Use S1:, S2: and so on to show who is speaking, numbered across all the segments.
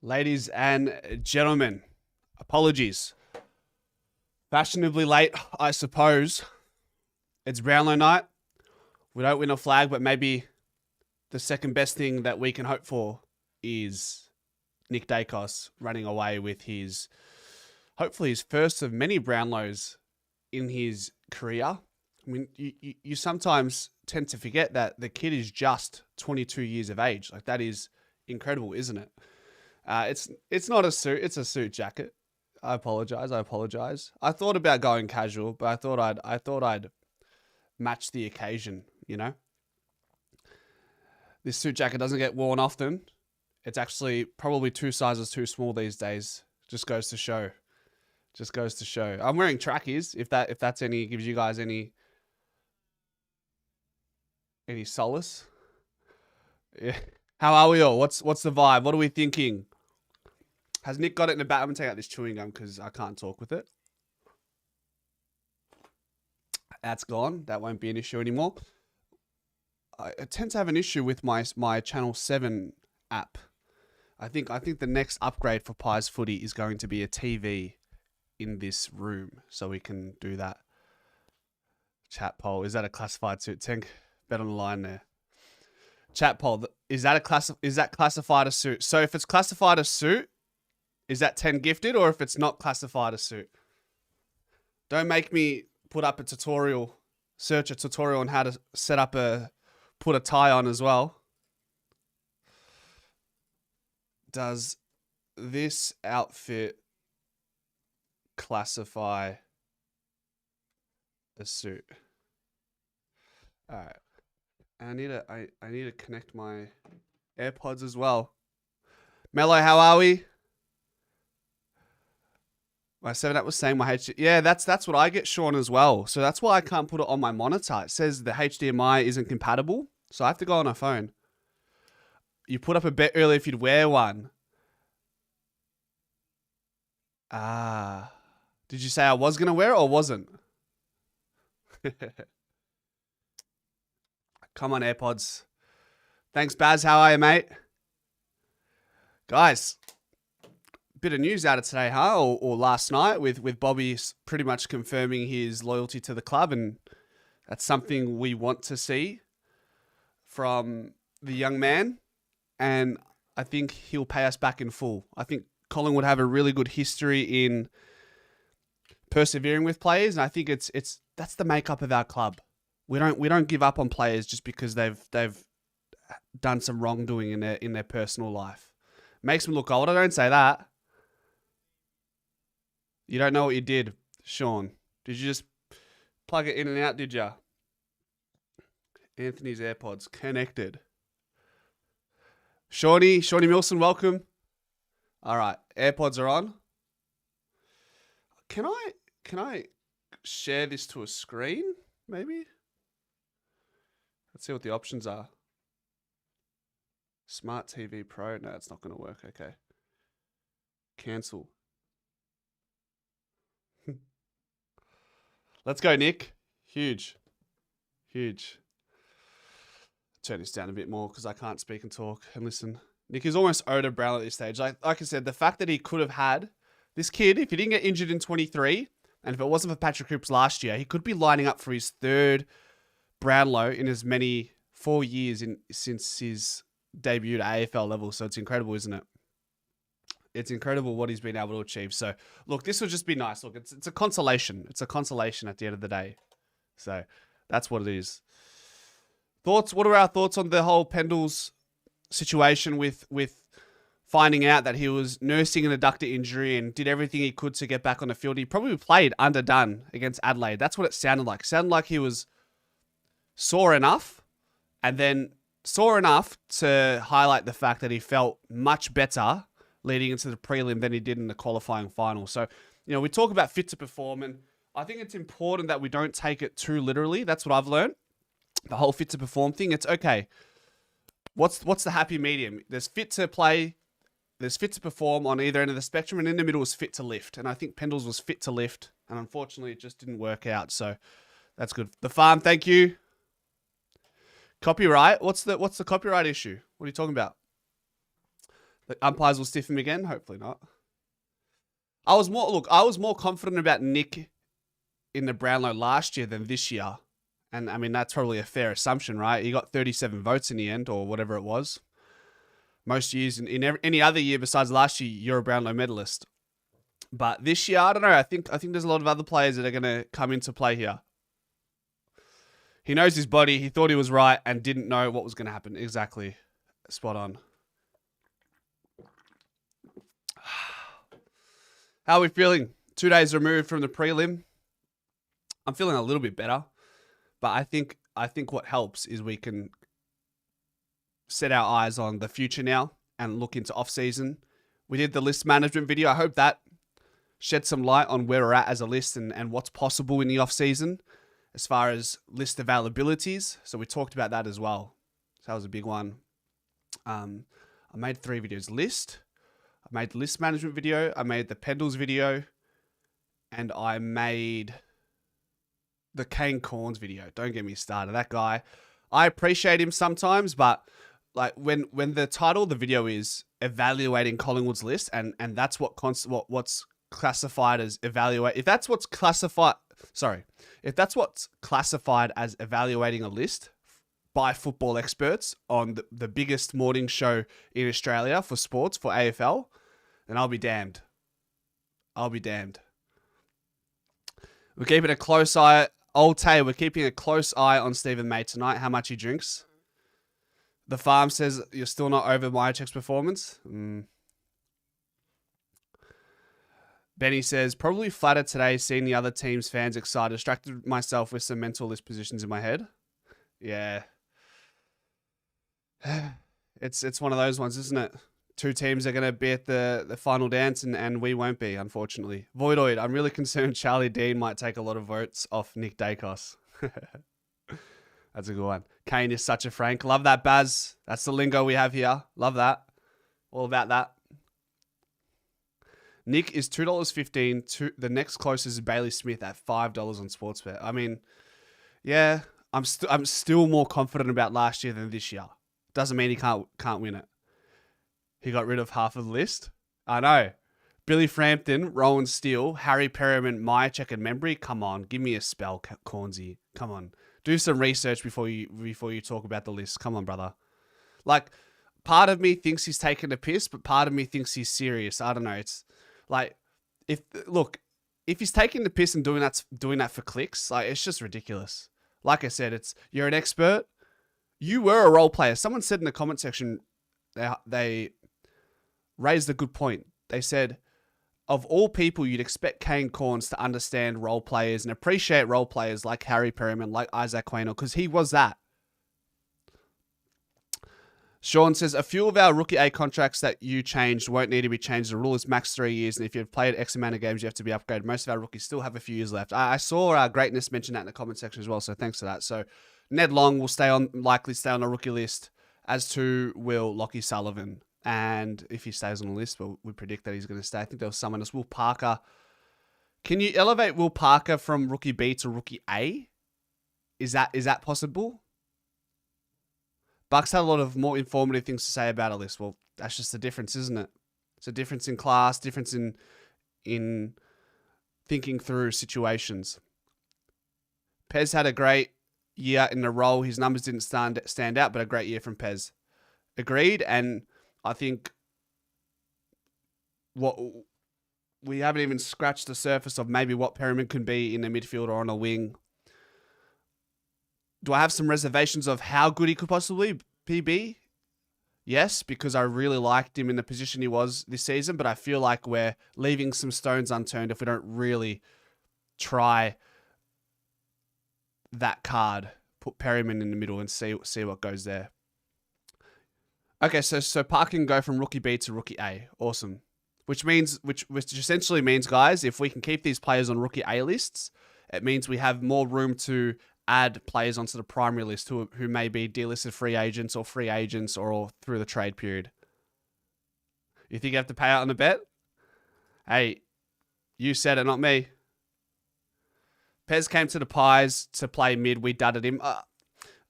S1: Ladies and gentlemen, apologies. Fashionably late, I suppose. It's Brownlow night. We don't win a flag, but maybe the second best thing that we can hope for is Nick Dacos running away with hopefully his first of many Brownlows in his career. I mean, you sometimes tend to forget that the kid is just 22 years of age. Like, that is incredible, isn't it? It's not a suit, it's a suit jacket. I apologize. I thought about going casual, but I thought I'd match the occasion, you know? This suit jacket doesn't get worn often. It's actually probably 2 sizes too small these days. Just goes to show. I'm wearing trackies, if that's gives you guys any solace. Yeah. How are we all? What's the vibe? What are we thinking? Has Nick got it in the back? I'm going to take out this chewing gum because I can't talk with it. That's gone. That won't be an issue anymore. I tend to have an issue with my Channel 7 app. I think the next upgrade for Pies Footy is going to be a TV in this room so we can do that. Chat poll. Is that a classified suit? Tank, bet on the line there. Chat poll. Is that classified a suit? So if it's classified a suit, is that 10 gifted, or if it's not classified a suit? Don't make me put up a tutorial, search a tutorial on how to put a tie on as well. Does this outfit classify a suit? All right. I need to connect my AirPods as well. Mello, how are we? My 7 app was saying my HD. Yeah, that's what I get, Sean, as well. So that's why I can't put it on my monitor. It says the HDMI isn't compatible, so I have to go on a phone. You put up a bet earlier if you'd wear one. Did you say I was gonna wear it or wasn't? Come on, AirPods. Thanks, Baz. How are you, mate? Guys, bit of news out of today, huh? Or last night with Bobby pretty much confirming his loyalty to the club, and that's something we want to see from the young man, and I think he'll pay us back in full. I think Collingwood have a really good history in persevering with players, and I think that's the makeup of our club. We don't give up on players just because they've done some wrongdoing in their personal life. Makes them look old. I don't say that. You don't know what you did, Sean. Did you just plug it in and out, did you? Anthony's AirPods connected. Shawnee Milson, welcome. All right, AirPods are on. Can I share this to a screen, maybe? Let's see what the options are. Smart TV Pro. No, it's not going to work. Okay. Cancel. Let's go, Nick. Huge. Turn this down a bit more because I can't speak and talk and listen. Nick is almost owed a Brownlow at this stage. Like I said, the fact that he could have had this kid, if he didn't get injured in 23, and if it wasn't for Patrick Cripps last year, he could be lining up for his third Brownlow in as many 4 years since his debut at AFL level. So it's incredible, isn't it? It's incredible what he's been able to achieve. So, look, this would just be nice. Look, it's a consolation. It's a consolation at the end of the day. So, that's what it is. Thoughts? What are our thoughts on the whole Pendles situation with finding out that he was nursing an adductor injury and did everything he could to get back on the field? He probably played underdone against Adelaide. That's what it sounded like. It sounded like he was sore enough, and then sore enough to highlight the fact that he felt much better leading into the prelim than he did in the qualifying final. So, we talk about fit to perform, and I think it's important that we don't take it too literally. That's what I've learned. The whole fit to perform thing. It's okay. What's the happy medium? There's fit to play, there's fit to perform on either end of the spectrum, and in the middle is fit to lift. And I think Pendles was fit to lift, and unfortunately it just didn't work out. So that's good. The Farm, thank you. Copyright. What's the copyright issue? What are you talking about? The umpires will stiff him again. Hopefully not. I was more confident about Nick in the Brownlow last year than this year. And I mean, that's probably a fair assumption, right? He got 37 votes in the end, or whatever it was. Most years, in any other year besides last year, you're a Brownlow medalist. But this year, I don't know. I think there's a lot of other players that are going to come into play here. He knows his body. He thought he was right and didn't know what was going to happen. Exactly. Spot on. How are we feeling? 2 days removed from the prelim. I'm feeling a little bit better. But I think what helps is we can set our eyes on the future now and look into off-season. We did the list management video. I hope that shed some light on where we're at as a list and what's possible in the off-season as far as list availabilities. So we talked about that as well. So that was a big one. I made 3 videos. List. I made the list management video. I made the Pendles video. And I made the Kane Corns video. Don't get me started. That guy, I appreciate him sometimes, but like when the title of the video is evaluating Collingwood's list, and that's what's classified as if that's what's classified as evaluating a list by football experts on the biggest morning show in Australia for sports, for AFL, then I'll be damned. I'll be damned. We're keeping a close eye. Old Tay, we're keeping a close eye on Stephen May tonight, how much he drinks. The farm says you're still not over Myercheck's performance. Benny says, probably flattered today seeing the other team's fans excited. Distracted myself with some mental list positions in my head. Yeah. It's one of those ones, isn't it? 2 teams are going to be at the final dance and we won't be, unfortunately. Voidoid, I'm really concerned Charlie Dean might take a lot of votes off Nick Dacos. That's a good one. Kane is such a Frank. Love that, Baz. That's the lingo we have here. Love that. All about that. Nick is $2.15. The next closest is Bailey Smith at $5 on Sportsbet. I mean, yeah, I'm still more confident about last year than this year. Doesn't mean he can't win it. He got rid of half of the list. I know. Billy Frampton, Rowan Steele, Harry Perriman, Myercheck and Membry. Come on, give me a spell, Cornsey. Come on. Do some research before you talk about the list. Come on, brother. Like, part of me thinks he's taking a piss, but part of me thinks he's serious. I don't know. It's like, if he's taking the piss and doing that for clicks, like, it's just ridiculous. Like I said, you're an expert. You were a role player. Someone said in the comment section, they raised a good point. They said, of all people, you'd expect Kane Corns to understand role players and appreciate role players like Harry Perriman, like Isaac Quaynor, because he was that. Sean says, a few of our Rookie A contracts that you changed won't need to be changed. The rule is max 3 years, and if you've played X amount of games, you have to be upgraded. Most of our rookies still have a few years left. I saw Greatness mention that in the comment section as well, so thanks for that. So Ned Long will likely stay on the rookie list, as to will Lockie Sullivan. And if he stays on the list, well, we predict that he's going to stay. I think there was someone else, Will Parker. Can you elevate Will Parker from Rookie B to Rookie A? Is that possible? Bucks had a lot of more informative things to say about a list. Well, that's just the difference, isn't it? It's a difference in class, difference in thinking through situations. Pez had a great year in the role. His numbers didn't stand out, but a great year from Pez. Agreed, and I think we haven't even scratched the surface of maybe what Perriman can be in the midfield or on a wing. Do I have some reservations of how good he could possibly be? Yes, because I really liked him in the position he was this season, but I feel like we're leaving some stones unturned if we don't really try that card, put Perriman in the middle and see what goes there. Okay, so Park can go from Rookie B to Rookie A. Awesome. Which essentially means, guys, if we can keep these players on Rookie A lists, it means we have more room to add players onto the primary list who may be delisted free agents or through the trade period. You think you have to pay out on a bet? Hey, you said it, not me. Pez came to the Pies to play mid. We dudded him. I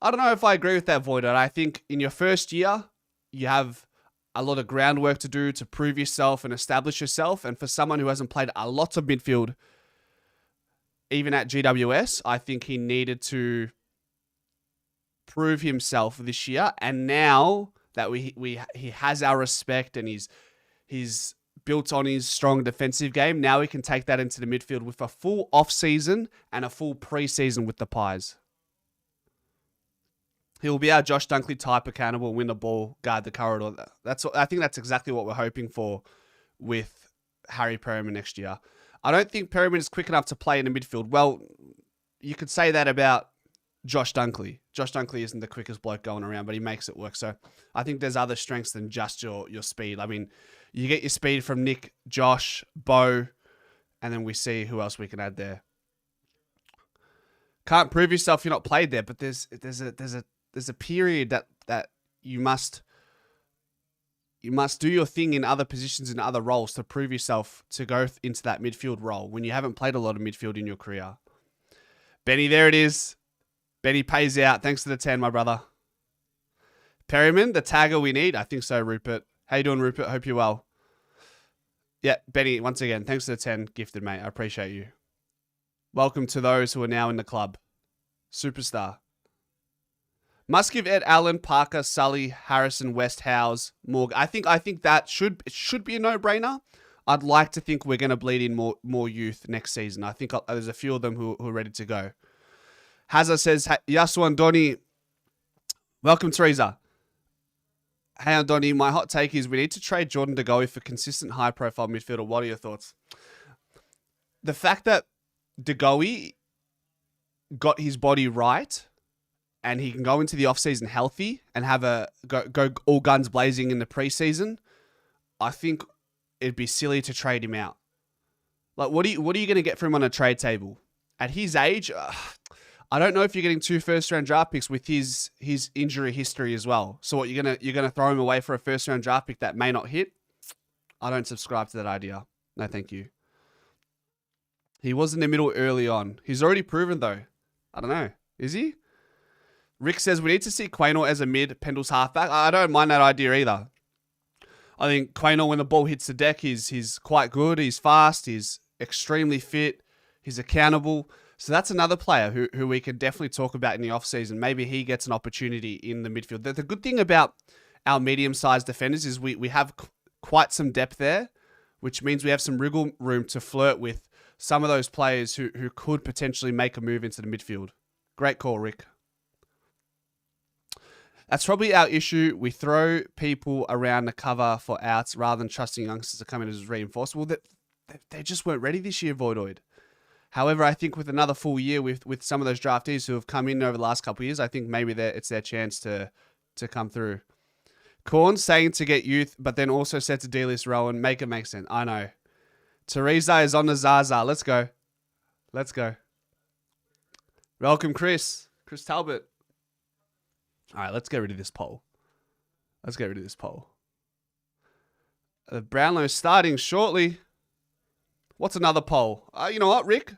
S1: don't know if I agree with that, Void. I think in your first year, you have a lot of groundwork to do to prove yourself and establish yourself. And for someone who hasn't played a lot of midfield, even at GWS, I think he needed to prove himself this year. And now that he has our respect and he's built on his strong defensive game, now we can take that into the midfield with a full off-season and a full pre-season with the Pies. He'll be our Josh Dunkley type, accountable, win the ball, guard the corridor. I think that's exactly what we're hoping for with Harry Perryman next year. I don't think Perryman is quick enough to play in the midfield. Well, you could say that about Josh Dunkley. Josh Dunkley isn't the quickest bloke going around, but he makes it work. So I think there's other strengths than just your speed. I mean, you get your speed from Nick, Josh, Bo, and then we see who else we can add there. Can't prove yourself if you're not played there, but there's a period that you must do your thing in other positions and other roles to prove yourself to go into that midfield role when you haven't played a lot of midfield in your career. Benny, there it is. Benny pays out. Thanks for the 10, my brother. Perryman, the tagger we need? I think so, Rupert. How you doing, Rupert? Hope you're well. Yeah, Benny, once again, thanks for the 10 gifted, mate. I appreciate you. Welcome to those who are now in the club. Superstar. Must give Ed Allen, Parker, Sully, Harrison, West, Howes, Morgan. I think that should be a no-brainer. I'd like to think we're going to bleed in more youth next season. I think there's a few of them who are ready to go. Hazza says, Yasu Andoni, welcome, Teresa. Hey, Andoni, my hot take is we need to trade Jordan De Goey for consistent high-profile midfielder. What are your thoughts? The fact that De Goey got his body right and he can go into the off-season healthy and have go all guns blazing in the preseason, I think it'd be silly to trade him out. Like, what are you going to get from him on a trade table? At his age, I don't know if you're getting 2 first-round draft picks with his injury history as well. So what, you're gonna throw him away for a first-round draft pick that may not hit? I don't subscribe to that idea. No, thank you. He was in the middle early on. He's already proven, though. I don't know. Is he? Rick says, we need to see Quaynor as a mid, Pendle's halfback. I don't mind that idea either. I think Quaynor, when the ball hits the deck, he's quite good. He's fast. He's extremely fit. He's accountable. So that's another player who we could definitely talk about in the offseason. Maybe he gets an opportunity in the midfield. The good thing about our medium-sized defenders is we have quite some depth there, which means we have some wriggle room to flirt with some of those players who could potentially make a move into the midfield. Great call, Rick. That's probably our issue. We throw people around the cover for outs rather than trusting youngsters to come in as reinforced. Well, they just weren't ready this year, Voidoid. However, I think with another full year with some of those draftees who have come in over the last couple of years, I think maybe it's their chance to come through. Korn saying to get youth, but then also said to delist Rowan, make it make sense. I know. Teresa is on the Zaza. Let's go. Let's go. Welcome, Chris. Chris Talbot. All right, let's get rid of this poll. Let's get rid of this poll. Brownlow starting shortly. What's another poll? You know what, Rick?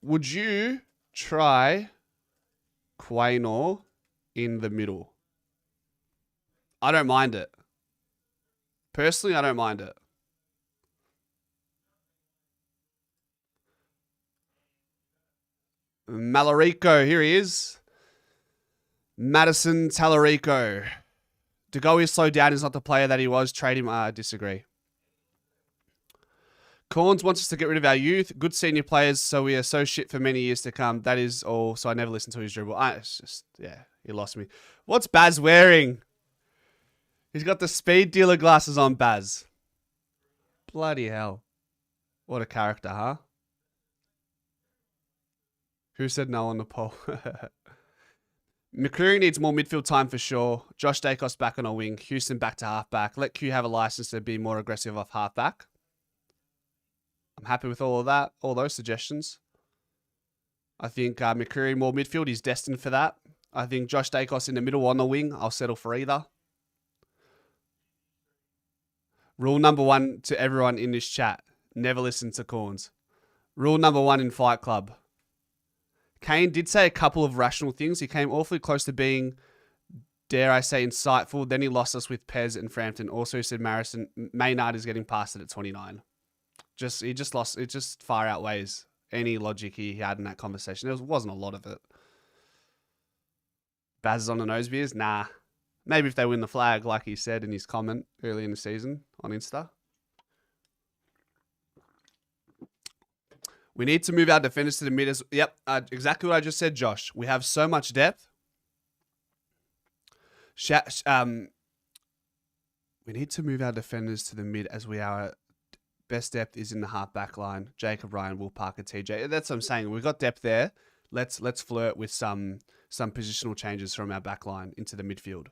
S1: Would you try Quaynor in the middle? I don't mind it. Personally, I don't mind it. Malarico, here he is. Madison Talarico. De Goey is slowed down. He's not the player that he was. Trade him. I disagree. Corns wants us to get rid of our youth. Good senior players, so we are so shit for many years to come. That is all. So I never listened to his dribble. It's just, yeah, he lost me. What's Baz wearing? He's got the speed dealer glasses on, Baz. Bloody hell. What a character, huh? Who said no on the poll? McCreary needs more midfield time for sure. Josh Dacos back on a wing. Houston back to halfback. Let Q have a license to be more aggressive off halfback. I'm happy with all of that. All those suggestions. I think McCreary more midfield. He's destined for that. I think Josh Dacos in the middle on the wing. I'll settle for either. Rule number 1 to everyone in this chat. Never listen to Corns. Rule number 1 in Fight Club. Kane did say a couple of rational things. He came awfully close to being dare I say, insightful. Then he lost us with Pez and Frampton. Also said Maynard is getting past it at 29. He just lost. It just far outweighs any logic he had in that conversation. There wasn't a lot of it. Baz is on the nose beers? Nah. Maybe if they win the flag, like he said in his comment early in the season on Insta. We need to move our defenders to the mid. Yep, exactly what I just said, Josh. We have so much depth. We need to move our defenders to the mid as our best depth is in the half back line. Jacob, Ryan, Will Parker, TJ. That's what I'm saying. We've got depth there. Let's flirt with some positional changes from our back line into the midfield.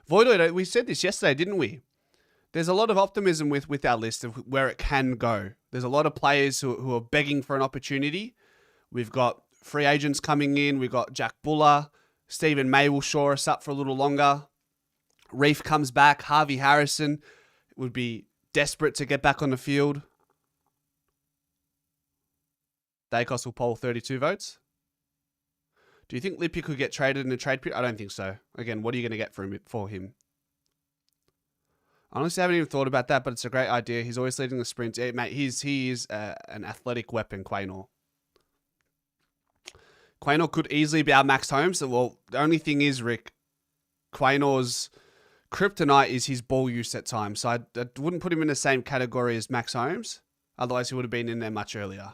S1: Voidoid, we said this yesterday, didn't we? There's a lot of optimism with our list of where it can go. There's a lot of players who are begging for an opportunity. We've got free agents coming in. We've got Jack Buller. Stephen May will shore us up for a little longer. Reef comes back. Harvey Harrison would be desperate to get back on the field. Dacos will poll 32 votes. Do you think Lippy could get traded in a trade period? I don't think so. Again, what are you going to get for him? I honestly haven't even thought about that, but it's a great idea. He's always leading the sprint. Yeah, mate, he is an athletic weapon, Quaynor. Quaynor could easily be our Max Holmes. Well, the only thing is, Rick, Quaynor's kryptonite is his ball use at times. So I wouldn't put him in the same category as Max Holmes. Otherwise, he would have been in there much earlier.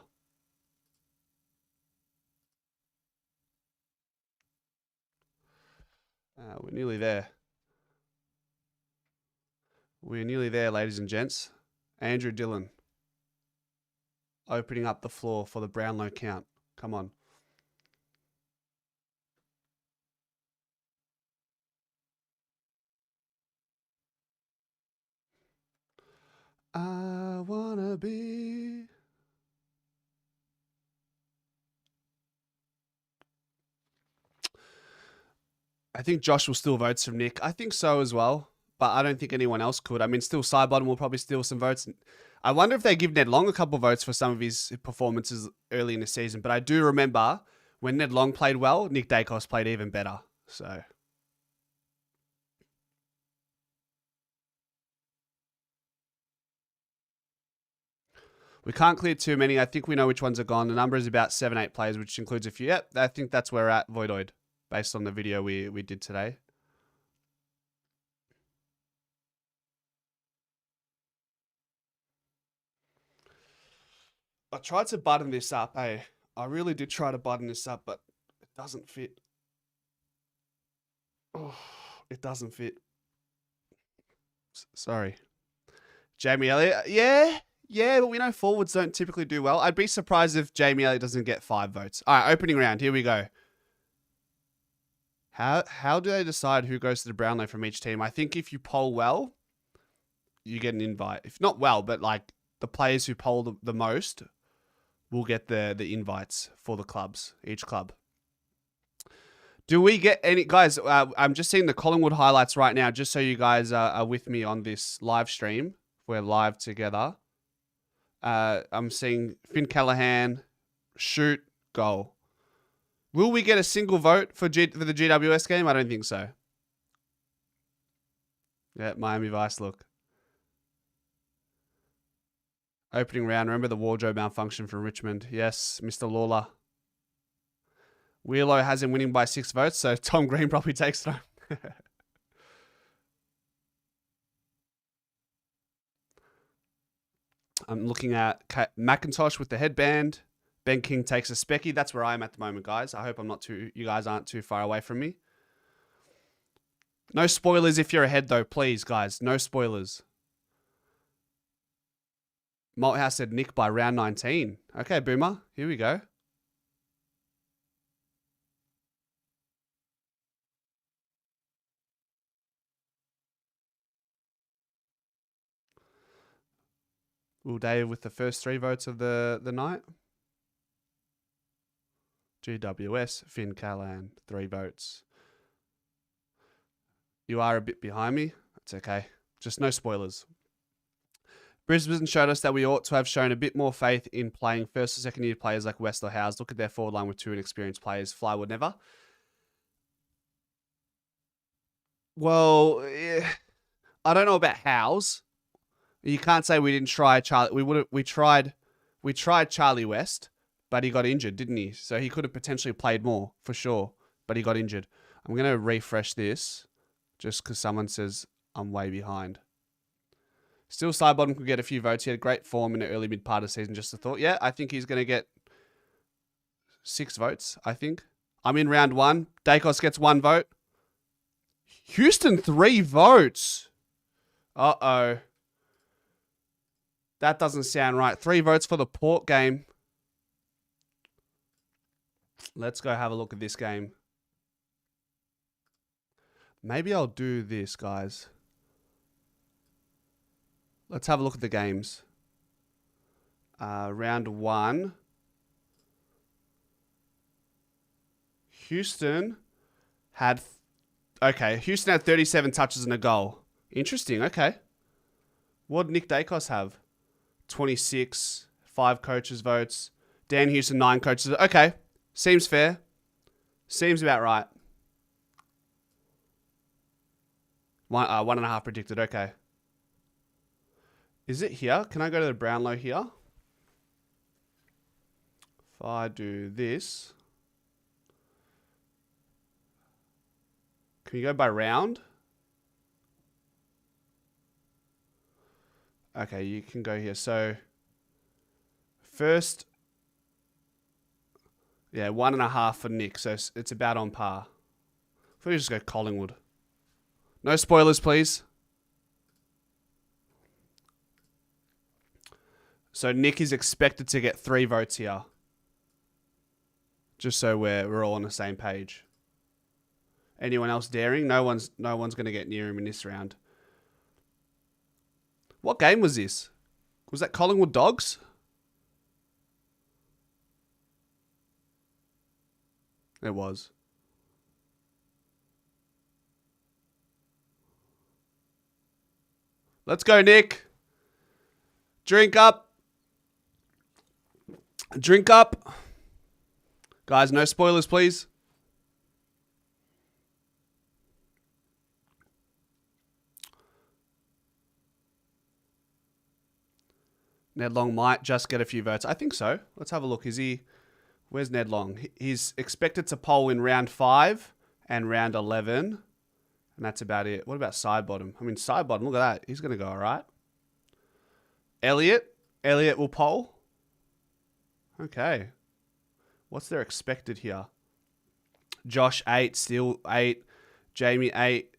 S1: We're nearly there. We're nearly there, ladies and gents. Andrew Dillon. Opening up the floor for the Brownlow count. Come on. I wanna be... I think Josh will still vote from Nick. I think so as well, but I don't think anyone else could. I mean, still Sidebottom will probably steal some votes. I wonder if they give Ned Long a couple of votes for some of his performances early in the season, but I do remember when Ned Long played well, Nick Dacos played even better. So... we can't clear too many. I think we know which ones are gone. The number is about 7-8 players, which includes a few. Yep, I think that's where we're at, Voidoid, based on the video we did today. I tried to button this up, hey. I really did try to button this up, but it doesn't fit. Oh, it doesn't fit. Sorry. Jamie Elliott, yeah, but we know forwards don't typically do well. I'd be surprised if Jamie Elliott doesn't get 5 votes. All right, opening round. Here we go. How do they decide who goes to the Brownlow from each team? I think if you poll well, you get an invite. If not well, but like the players who poll the most will get the invites for the clubs, each club. Do we get any... guys, I'm just seeing the Collingwood highlights right now, just so you guys are with me on this live stream. We're live together. I'm seeing Finn Callahan, shoot, goal. Will we get a single vote for the GWS game? I don't think so. Yeah, Miami Vice, look. Opening round. Remember the wardrobe malfunction from Richmond? Yes, Mr. Lawler. Wheelo has him winning by 6 votes, so Tom Green probably takes it home. I'm looking at McIntosh with the headband. Ben King takes a specky. That's where I am at the moment, guys. I hope you guys aren't too far away from me. No spoilers if you're ahead, though, please, guys. No spoilers. Malthouse said Nick by round 19. Okay, Boomer. Here we go. Will Dave with the first 3 votes of the night. GWS, Finn Callan, 3 votes. You are a bit behind me. That's okay. Just no spoilers. Brisbane showed us that we ought to have shown a bit more faith in playing first or second year players like West or Howes. Look at their forward line with 2 inexperienced players. Fly would never. Well, I don't know about House. You can't say we didn't try Charlie. We tried Charlie West, but he got injured, didn't he? So he could have potentially played more for sure, but he got injured. I'm gonna refresh this just because someone says I'm way behind. Still, Sidebottom could get a few votes. He had great form in the early mid part of the season. Just a thought. Yeah, I think he's gonna get 6 votes. I think I'm in round 1. Dacos gets 1 vote. Houston 3 votes. Uh-oh. That doesn't sound right. 3 votes for the Port game. Let's go have a look at this game. Maybe I'll do this, guys. Let's have a look at the games. Round 1. Houston had... Okay, Houston had 37 touches and a goal. Interesting, okay. What did Nick Dacos have? 26, 5 coaches' votes. Dan Houston, 9 coaches. Okay, seems fair. Seems about right. 1.5 predicted, okay. Is it here? Can I go to the Brownlow here? If I do this... Can you go by round? Okay, you can go here. So, first, yeah, 1.5 for Nick. So it's about on par. If we just go Collingwood. No spoilers, please. So Nick is expected to get 3 votes here. Just so we're all on the same page. Anyone else daring? No one's going to get near him in this round. What game was this? Was that Collingwood Dogs? It was. Let's go, Nick. Drink up. Drink up. Guys, no spoilers, please. Ned Long might just get a few votes. I think so. Let's have a look. Is he... Where's Ned Long? He's expected to poll in round 5 and round 11. And that's about it. What about Sidebottom? I mean, Sidebottom, look at that. He's going to go all right. Elliot. Elliot will poll. Okay. What's their expected here? Josh, 8. Still 8. Jamie, 8.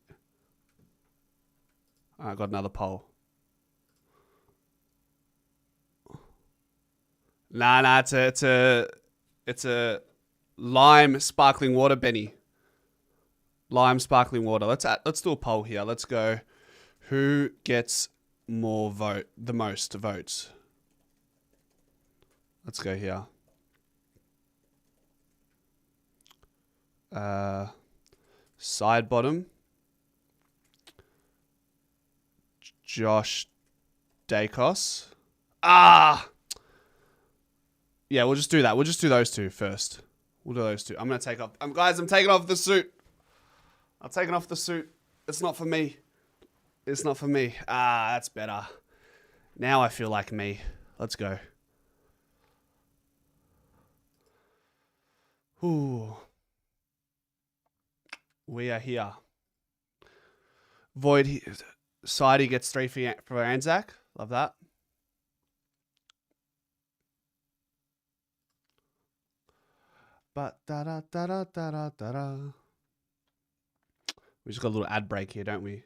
S1: I got another poll. Nah, it's a lime sparkling water, Benny. Lime sparkling water. Let's do a poll here. Let's go. Who gets the most votes? Let's go here. Sidebottom. Josh Dacos. Yeah, we'll just do that. We'll just do those 2 first. We'll do those 2. I'm going to take off... guys, I'm taking off the suit. I'm taking off the suit. It's not for me. It's not for me. That's better. Now I feel like me. Let's go. Ooh. We are here. Void... Sidey gets 3 for Anzac. Love that. But da da da da da da da da. We just got a little ad break here, don't we?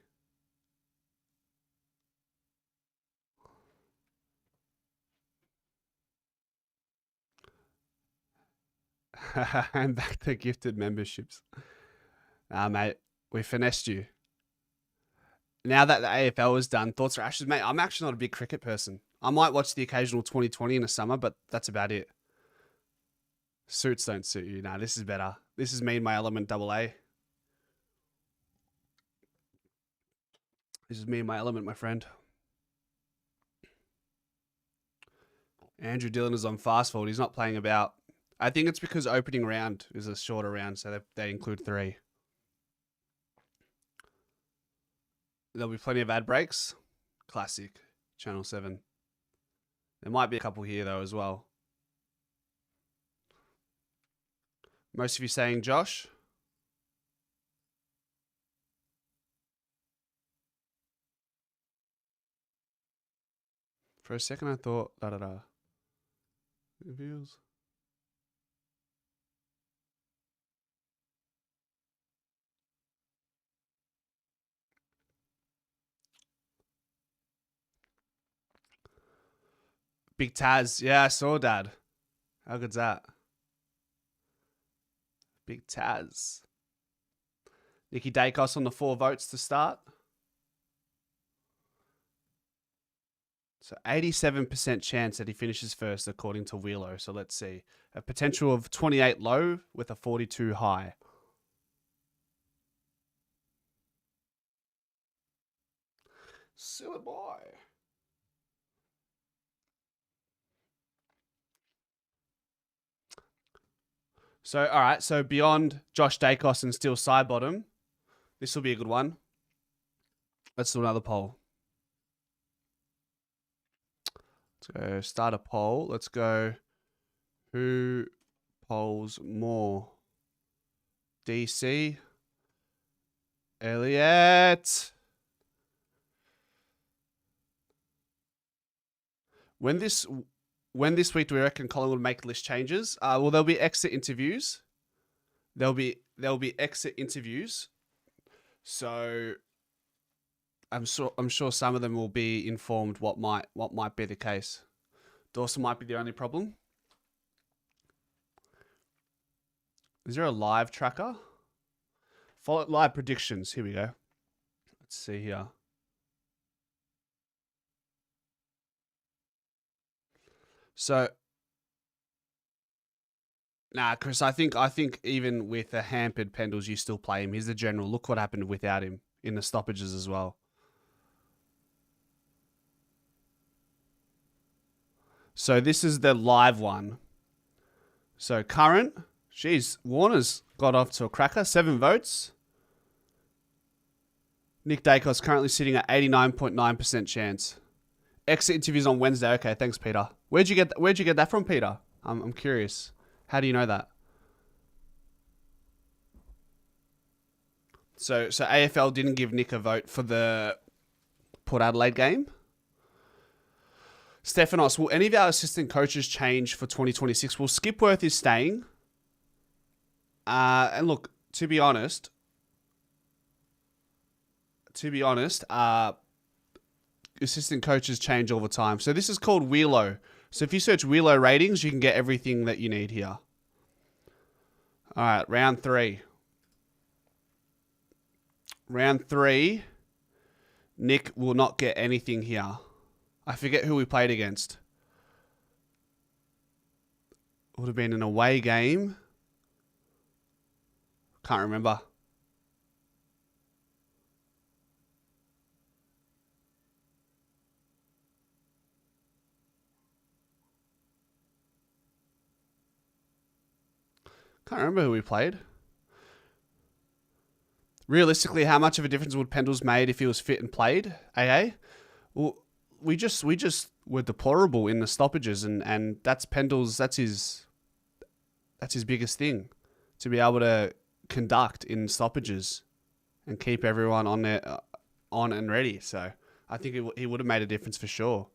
S1: And back to gifted memberships. Mate, we finessed you. Now that the AFL is done, thoughts or ashes, mate? I'm actually not a big cricket person. I might watch the occasional 2020 in the summer, but that's about it. Suits don't suit you. Nah, this is better. This is me in my element, AA. This is me in my element, my friend. Andrew Dillon is on fast forward. He's not playing about. I think it's because opening round is a shorter round, so they include 3. There'll be plenty of ad breaks. Classic. Channel 7. There might be a couple here, though, as well. Most of you saying Josh. For a second, I thought Reviews. Big Taz. Yeah, I saw Dad. How good's that? Big Taz. Nicky Dacos on the 4 votes to start. So 87% chance that he finishes first according to Wheelo. So let's see. A potential of 28 low with a 42 high. Silly boy. So, all right. So beyond Josh Dacos and Steel Sidebottom, this will be a good one. Let's do another poll. Let's go start a poll. Let's go. Who polls more? DC. Elliot. When this week do we reckon Colin will make list changes? Well, there'll be exit interviews. There'll be exit interviews. So I'm sure some of them will be informed what might be the case. Dawson might be the only problem. Is there a live tracker? Follow live predictions. Here we go. Let's see here. So, nah, Chris, I think even with a hampered Pendles, you still play him. He's the general. Look what happened without him in the stoppages as well. So this is the live one. So current, geez, Warner's got off to a cracker. 7 votes. Nick Dacos currently sitting at 89.9% chance. Exit interviews on Wednesday. Okay, thanks, Peter. Where'd you get that from, Peter? I'm curious. How do you know that? So AFL didn't give Nick a vote for the Port Adelaide game. Stephanos, will any of our assistant coaches change for 2026? Well, Skipworth is staying. And look, to be honest, assistant coaches change all the time. So this is called Wheelo. So if you search Wheelo ratings, you can get everything that you need here. All right, round 3. Round 3, Nick will not get anything here. I forget who we played against. Would have been an away game. Can't remember. Can't remember who we played. Realistically, how much of a difference would Pendles made if he was fit and played? AA? Well, we just were deplorable in the stoppages, and that's Pendles. That's his biggest thing, to be able to conduct in stoppages and keep everyone on there, on and ready. So I think he would have made a difference for sure.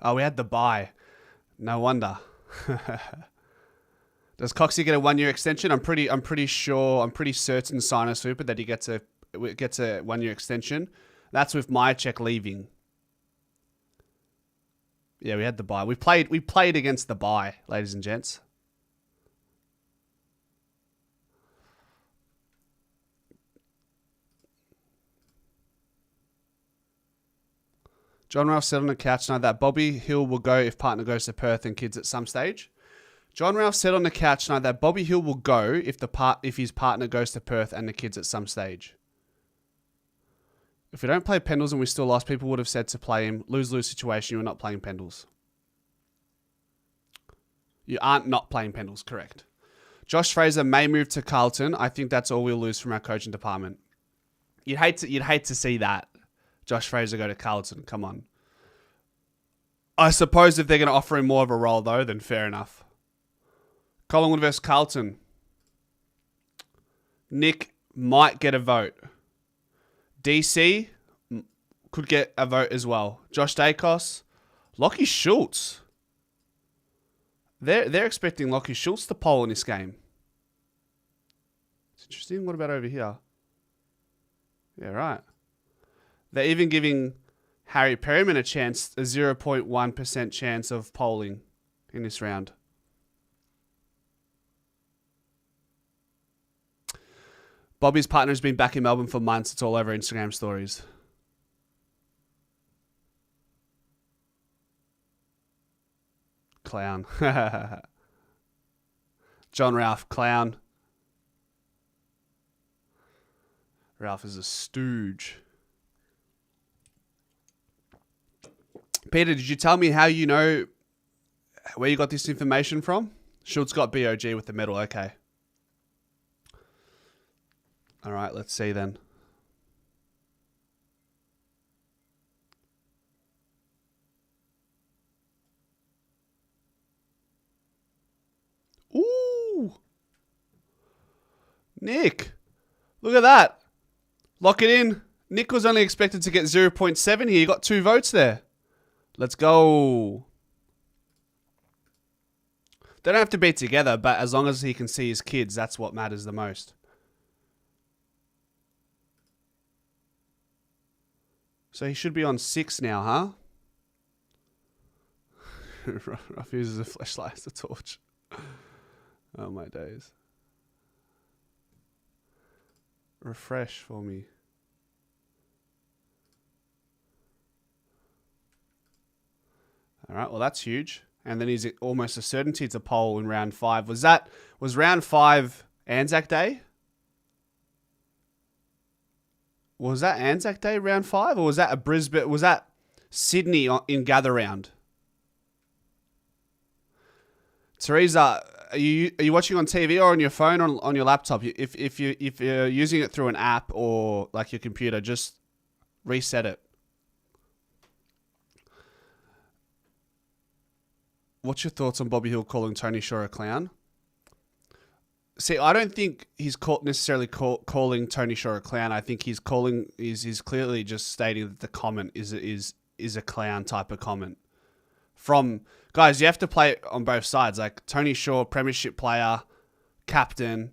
S1: Oh, we had the bye. No wonder. Does Coxie get a 1-year extension? I'm pretty certain Signer Super that he gets a 1-year extension. That's with Myercheck leaving. Yeah, we had the bye. We played against the bye, ladies and gents. John Ralph said on the couch tonight that Bobby Hill will go if partner goes to Perth and kids at some stage. John Ralph said on the couch tonight that Bobby Hill will go if his partner goes to Perth and the kids at some stage. If we don't play Pendles and we still lost, people would have said to play him. Lose-lose situation, you're not playing Pendles. You aren't not playing Pendles, correct. Josh Fraser may move to Carlton. I think that's all we'll lose from our coaching department. You'd hate to see that. Josh Fraser go to Carlton. Come on. I suppose if they're going to offer him more of a role, though, then fair enough. Collingwood versus Carlton. Nick might get a vote. DC could get a vote as well. Josh Dacos. Lockie Schultz. They're expecting Lockie Schultz to poll in this game. It's interesting. What about over here? Yeah, right. They're even giving Harry Perryman a chance, a 0.1% chance of polling in this round. Bobby's partner has been back in Melbourne for months. It's all over Instagram stories. Clown. John Ralph, clown. Ralph is a stooge. Peter, did you tell me how you know where you got this information from? Schultz got BOG with the medal. Okay. All right, let's see then. Ooh. Nick. Look at that. Lock it in. Nick was only expected to get 0.7 here. He got 2 votes there. Let's go. They don't have to be together, but as long as he can see his kids, that's what matters the most. So he should be on 6 now, huh? Ruff uses a flashlight as a torch. Oh, my days. Refresh for me. All right, well, that's huge. And then he's almost a certainty to poll in round 5. Was round 5 Anzac Day? Was that Anzac Day, round 5? Or was that a Brisbane? Was that Sydney in gather round? Teresa, are you watching on TV or on your phone or on your laptop? If you're using it through an app or like your computer, just reset it. What's your thoughts on Bobby Hill calling Tony Shaw a clown? See, I don't think he's necessarily calling Tony Shaw a clown. I think he's clearly just stating that the comment is a clown type of comment. From guys, you have to play it on both sides. Like Tony Shaw, premiership player, captain.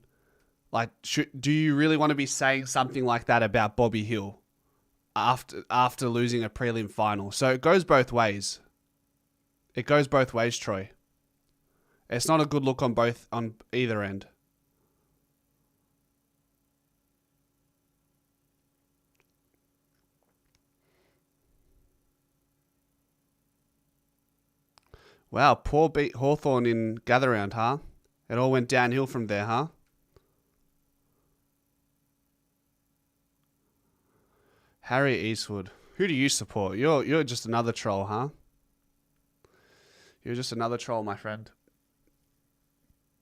S1: Like, do you really want to be saying something like that about Bobby Hill after losing a prelim final? So it goes both ways. It goes both ways, Troy. It's not a good look on either end. Wow, poor beat Hawthorn in gather round, huh? It all went downhill from there, huh? Harry Eastwood. Who do you support? You're just another troll, huh? You're just another troll, my friend.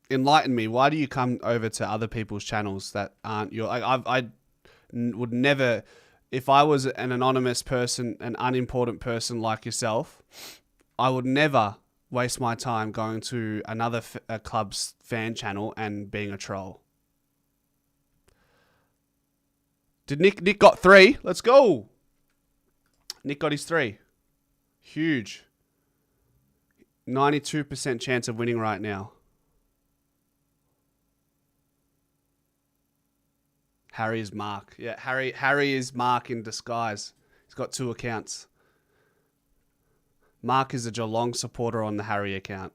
S1: Enlighten me. Why do you come over to other people's channels that aren't your... I would never... If I was an anonymous person, an unimportant person like yourself, I would never waste my time going to another club's fan channel and being a troll. Did Nick got 3? Let's go. Nick got his 3. Huge. 92% chance of winning right now. Harry is Mark. Yeah, Harry is Mark in disguise. He's got 2 accounts. Mark is a Geelong supporter on the Harry account.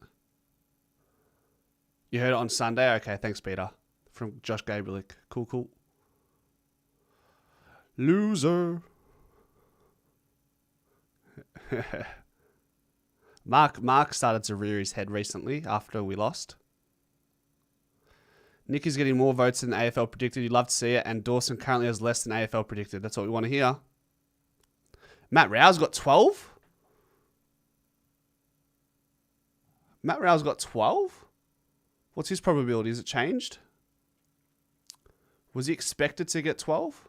S1: You heard it on Sunday? Okay, thanks, Peter. From Josh Gabrielick. Cool. Loser. Mark started to rear his head recently after we lost. Nick is getting more votes than AFL predicted. You'd love to see it. And Dawson currently has less than AFL predicted. That's what we want to hear. Matt Rowe's got 12? Matt Rowe's got 12? What's his probability? Is it changed? Was he expected to get 12?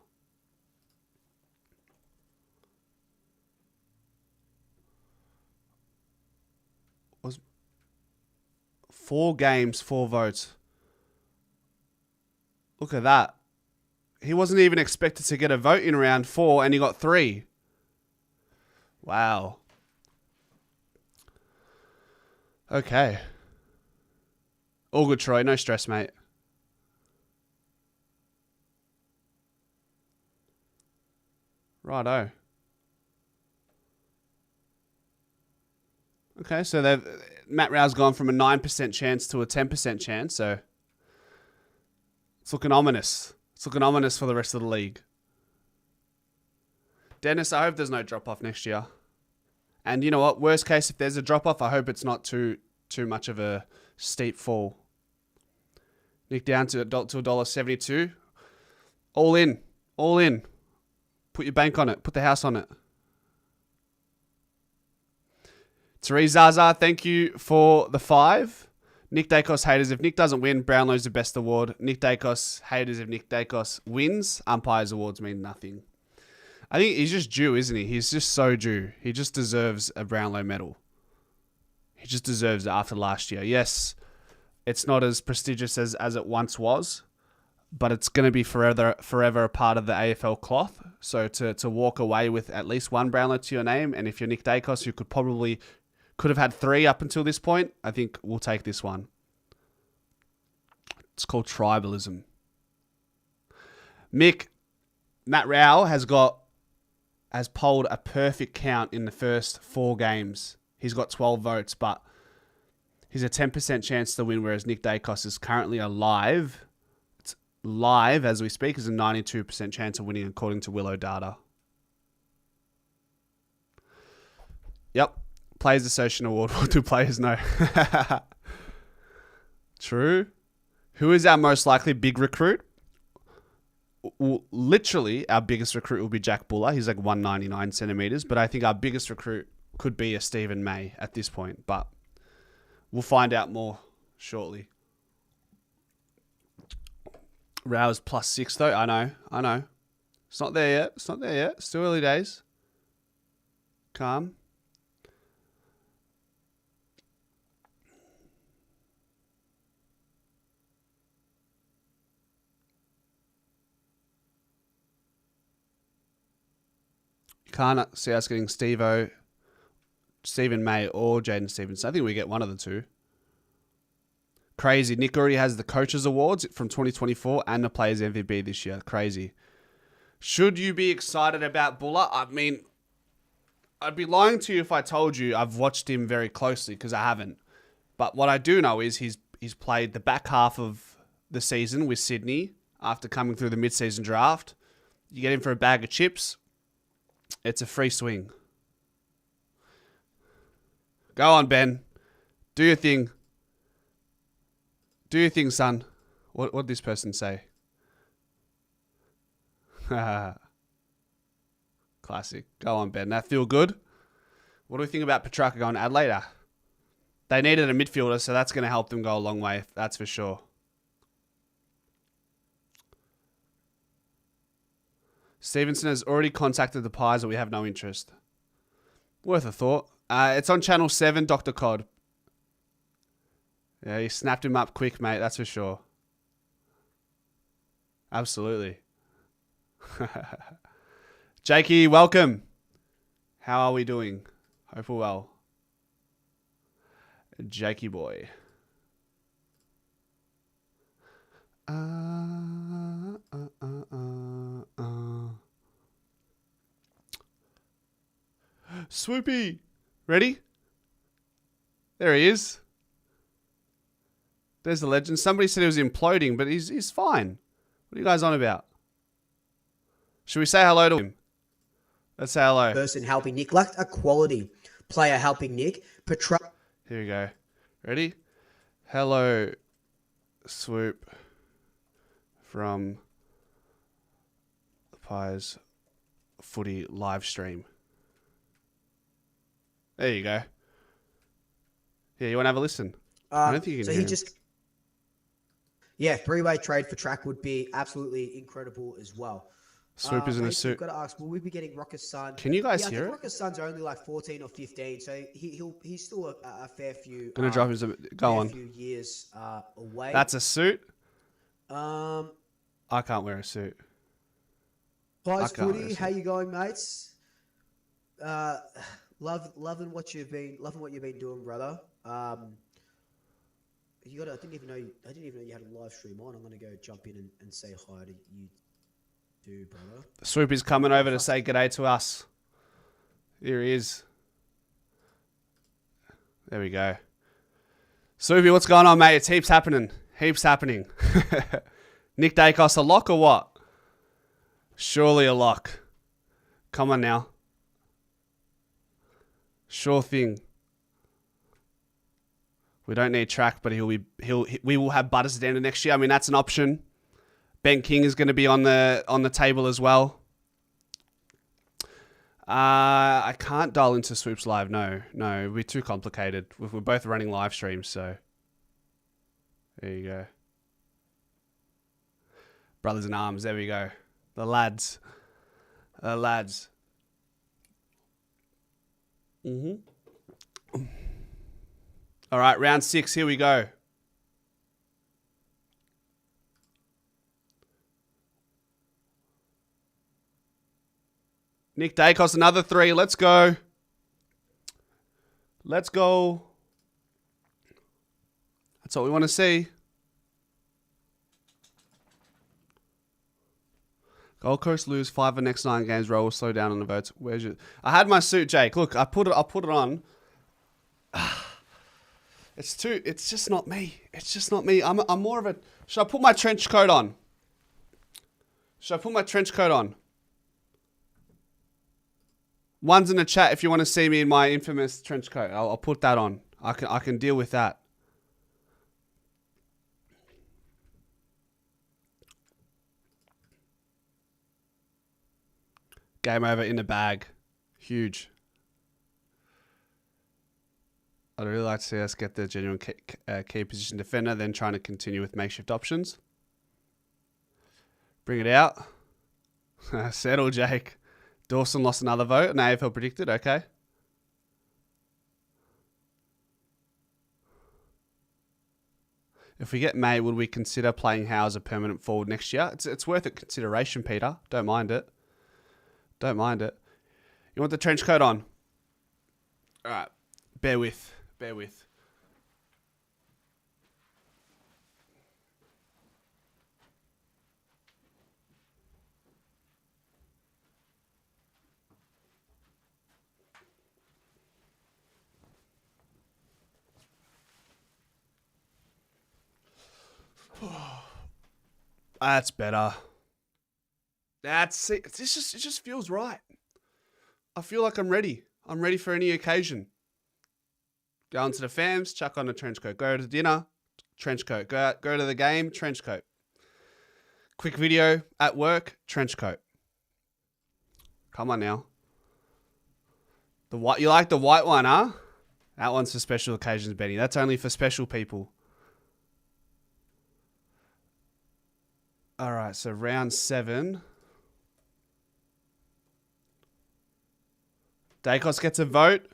S1: Was 4 games, 4 votes. Look at that. He wasn't even expected to get a vote in round 4 and he got 3. Wow. Okay. All good, Troy. No stress, mate. Righto. Okay, so Matt Rao's gone from a 9% chance to a 10% chance, so it's looking ominous. It's looking ominous for the rest of the league. Dennis, I hope there's no drop-off next year. And you know what? Worst case, if there's a drop-off, I hope it's not too much of a steep fall. Nick down to $1.72. All in. All in. Put your bank on it. Put the house on it. Therese Zaza, thank you for the 5. Nick Dacos haters, if Nick doesn't win, Brownlow's the best award. Nick Dacos haters, if Nick Dacos wins, umpires awards mean nothing. I think he's just due, isn't he? He's just so due. He just deserves a Brownlow medal. He just deserves it after last year. Yes, it's not as prestigious as it once was, but it's going to be forever a part of the AFL cloth. So to walk away with at least 1 Brownlow to your name, and if you're Nick Dacos, you could have had 3 up until this point, I think we'll take this one. It's called tribalism. Matt Rao has polled a perfect count in the first 4 games. He's got 12 votes, but he's a 10% chance to win, whereas Nick Dacos is currently alive. It's live as we speak, is a 92% chance of winning according to Willow data. Yep. Players Association Award. What do players know? True. Who is our most likely big recruit? Well, literally, our biggest recruit will be Jack Buller. He's like 199 centimeters, but I think our biggest recruit could be a Stephen May at this point, but we'll find out more shortly. Rao's +6 though. I know. It's not there yet. Still early days. Calm. Can't see us getting Stephen May or Jaden Stevenson. I think we get one of the 2. Crazy. Nick already has the Coaches Awards from 2024 and the Players MVP this year. Crazy. Should you be excited about Buller? I mean, I'd be lying to you if I told you I've watched him very closely, because I haven't. But what I do know is he's played the back half of the season with Sydney after coming through the mid-season draft. You get him for a bag of chips. It's a free swing. Go on, Ben. Do your thing. Do your thing, son. What did this person say? Classic. Go on, Ben. That feel good? What do we think about Petrarca going to Adelaide? They needed a midfielder, so that's going to help them go a long way. That's for sure. Stevenson has already contacted the Pies, but we have no interest. Worth a thought. It's on Channel 7, Dr. Cod. Yeah, he snapped him up quick, mate. That's for sure. Absolutely. Jakey, welcome. How are we doing? Hope we're well. Jakey boy. Swoopy. Ready? There he is. There's the legend. Somebody said he was imploding, but he's fine. What are you guys on about? Should we say hello to him? Let's say hello.
S2: Person helping Nick. Like a quality player helping Nick.
S1: Here we go. Ready? Hello, Swoop, from the Pies footy live stream. There you go. Yeah, you want to have a listen? I don't think you can hear him.
S2: Yeah, three-way trade for track would be absolutely incredible as well.
S1: Swoop is in a
S2: Mason,
S1: suit.
S2: got to ask, will we be getting Rocker's son?
S1: Can you guys
S2: Yeah, I
S1: hear
S2: think
S1: it?
S2: Rocker's son's only like 14 or 15, so he's still a fair few.
S1: Gonna drop his. Go on.
S2: Few years away.
S1: That's a suit.
S2: Um,
S1: I can't wear a suit.
S2: Pies Footy, how you going, mates? Loving what you've been doing, brother. You got. I didn't even know you had a live stream on. I'm gonna go jump in and say hi to you, too, brother.
S1: Swoop is coming over to say g'day to us. Here he is. There we go. Swoopy, what's going on, mate? It's heaps happening. Heaps happening. Nick Dacos, a lock or what? Surely a lock. Come on now. Sure thing. We don't need track, but we will have Butters at the end of next year. I mean, that's an option. Ben King is going to be on the table as well. I can't dial into Swoops Live. No, it'd be too complicated. We're both running live streams, so there you go. Brothers in arms. There we go. The lads. All right, round 6. Here we go. Nick Dacos, another 3. Let's go. That's what we want to see. Gold Coast lose 5 of the next 9 games. Roll will slow down on the votes. Where's your? I had my suit, Jake. Look, I'll put it on. It's just not me. I'm more of a. Should I put my trench coat on? One's in the chat if you want to see me in my infamous trench coat. I'll put that on. I can deal with that. Game over in the bag. Huge. I'd really like to see us get the genuine key position defender, then trying to continue with makeshift options. Bring it out. Settle, Jake. Dawson lost another vote. An AFL predicted. Okay. If we get May, would we consider playing Howe as a permanent forward next year? It's worth a consideration, Peter. Don't mind it. You want the trench coat on? All right. Bear with. That's better. It just feels right. I feel like I'm ready. I'm ready for any occasion. Go into the fams, chuck on a trench coat. Go to dinner, trench coat. Go to the game, trench coat. Quick video at work, trench coat. Come on now. You like the white one, huh? That one's for special occasions, Benny. That's only for special people. All right, so round 7. Dacos gets a vote.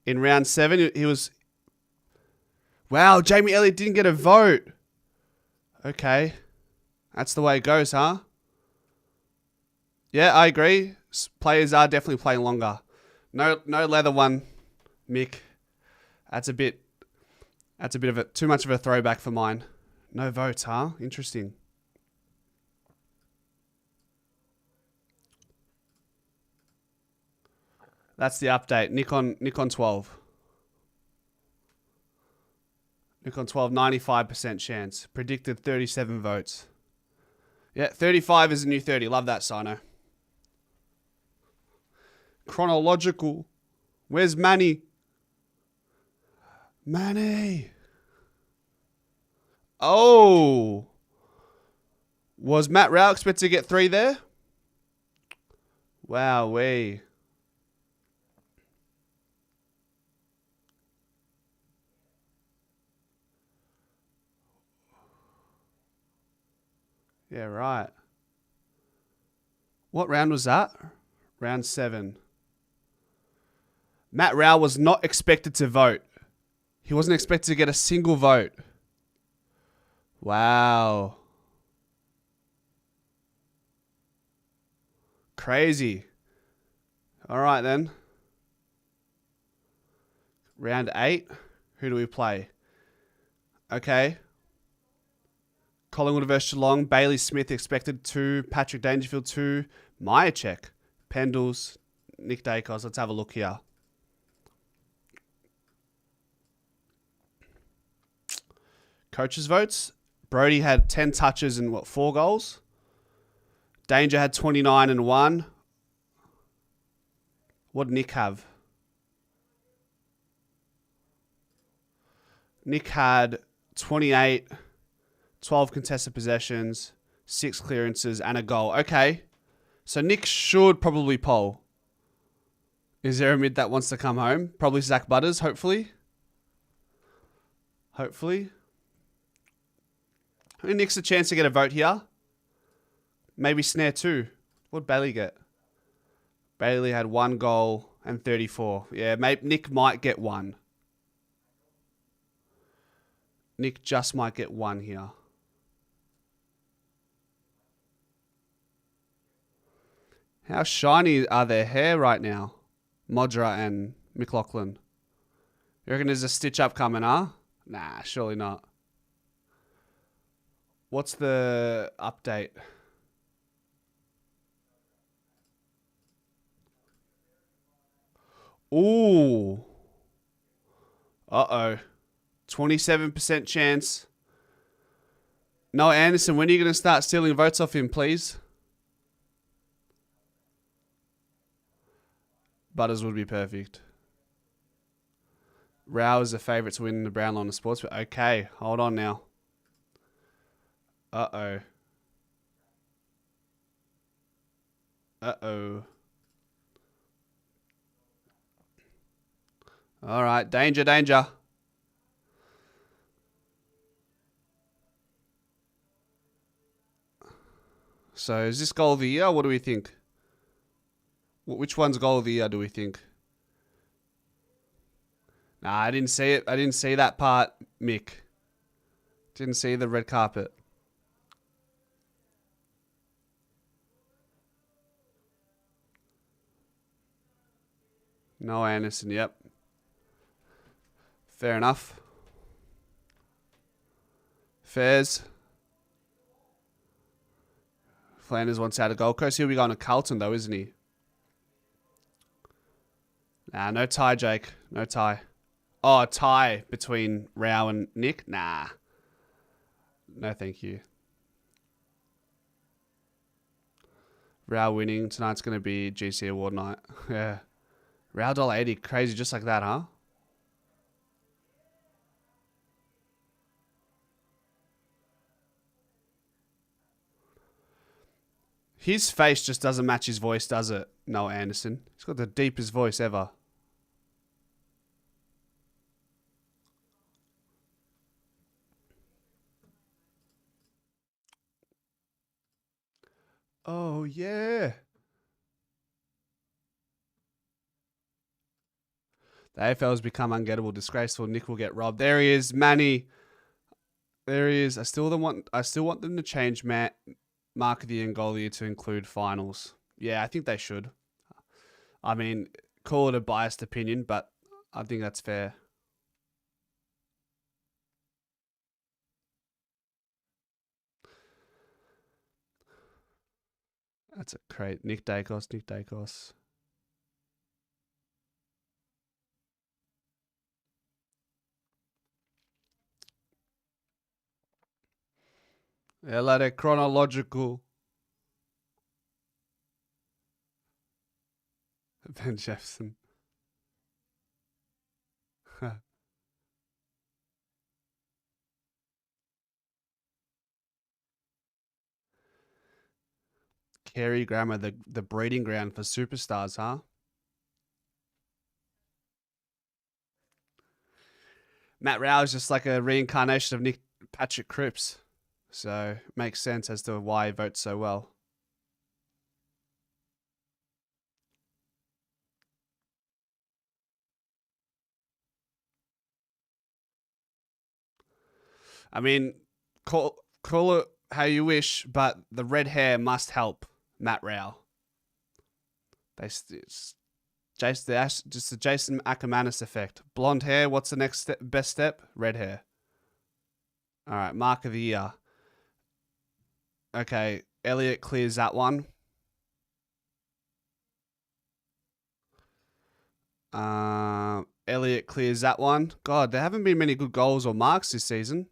S1: In round 7, he was... Wow, Jamie Elliott didn't get a vote. Okay. That's the way it goes, huh? Yeah, I agree. Players are definitely playing longer. No leather one, Mick. That's a bit of too much of a throwback for mine. No votes, huh? Interesting. That's the update. Nick on 12. Nick on 12, 95% chance. Predicted 37 votes. Yeah, 35 is a new 30. Love that, Sino. Chronological. Where's Manny? Manny. Oh. Was Matt Rao expected to get 3 there? Wowee. Yeah, right. What round was that? Round 7. Matt Rowell was not expected to vote. He wasn't expected to get a single vote. Wow. Crazy. All right, then. Round 8. Who do we play? Okay. Collingwood versus Geelong. Bailey Smith expected 2. Patrick Dangerfield 2. Myercheck. Pendles. Nick Dacos. Let's have a look here. Coaches' votes. Brody had 10 touches and 4 goals? Danger had 29 and 1. What did Nick have? Nick had 28, 12 contested possessions, 6 clearances, and a goal. Okay. So Nick should probably poll. Is there a mid that wants to come home? Probably Zach Butters, hopefully. Hopefully. I think Nick's a chance to get a vote here. Maybe Snare 2. What'd Bailey get? Bailey had 1 goal and 34. Yeah, maybe Nick might get 1. Nick just might get 1 here. How shiny are their hair right now? Modra and McLaughlin. You reckon there's a stitch up coming, huh? Nah, surely not. What's the update? Ooh. Uh-oh. 27% chance. Noah Anderson, when are you going to start stealing votes off him, please? Butters would be perfect. Rao is the favourite to win the Brownlow on the sports. But okay, hold on now. Uh-oh. Uh-oh. All right, danger, danger. So is this goal of the year? What do we think? Which one's goal of the year do we think? Nah, I didn't see it. I didn't see that part, Mick. Didn't see the red carpet. No Anderson, yep. Fair enough. Fairs. Flanders wants out of Gold Coast. He'll be going to Carlton, though, isn't he? Nah, no tie, Jake. No tie. Oh, a tie between Rao and Nick? Nah. No, thank you. Rao winning. Tonight's going to be GC Award night. Yeah. Rao $1.80. Crazy just like that, huh? His face just doesn't match his voice, does it? Noah Anderson. He's got the deepest voice ever. Oh, yeah. The AFL has become ungettable, disgraceful. Nick will get robbed. There he is, Manny. There he is. I still want them to change Mark of the Year and Goal of the Year to include finals. Yeah, I think they should. I mean, call it a biased opinion, but I think that's fair. That's a great Nick Dacos. Nick Dacos. Yeah, like a chronological. Ben Jefferson. Carey Grammar, the breeding ground for superstars, huh? Matt Rao is just like a reincarnation of Patrick Cripps. So makes sense as to why he votes so well. I mean, call it how you wish, but the red hair must help Matt Rao. It's just the Jason Ackermanis effect. Blonde hair. What's the next best step? Red hair. All right, mark of the year. Okay, Elliot clears that one. Elliot clears that one. God, there haven't been many good goals or marks this season.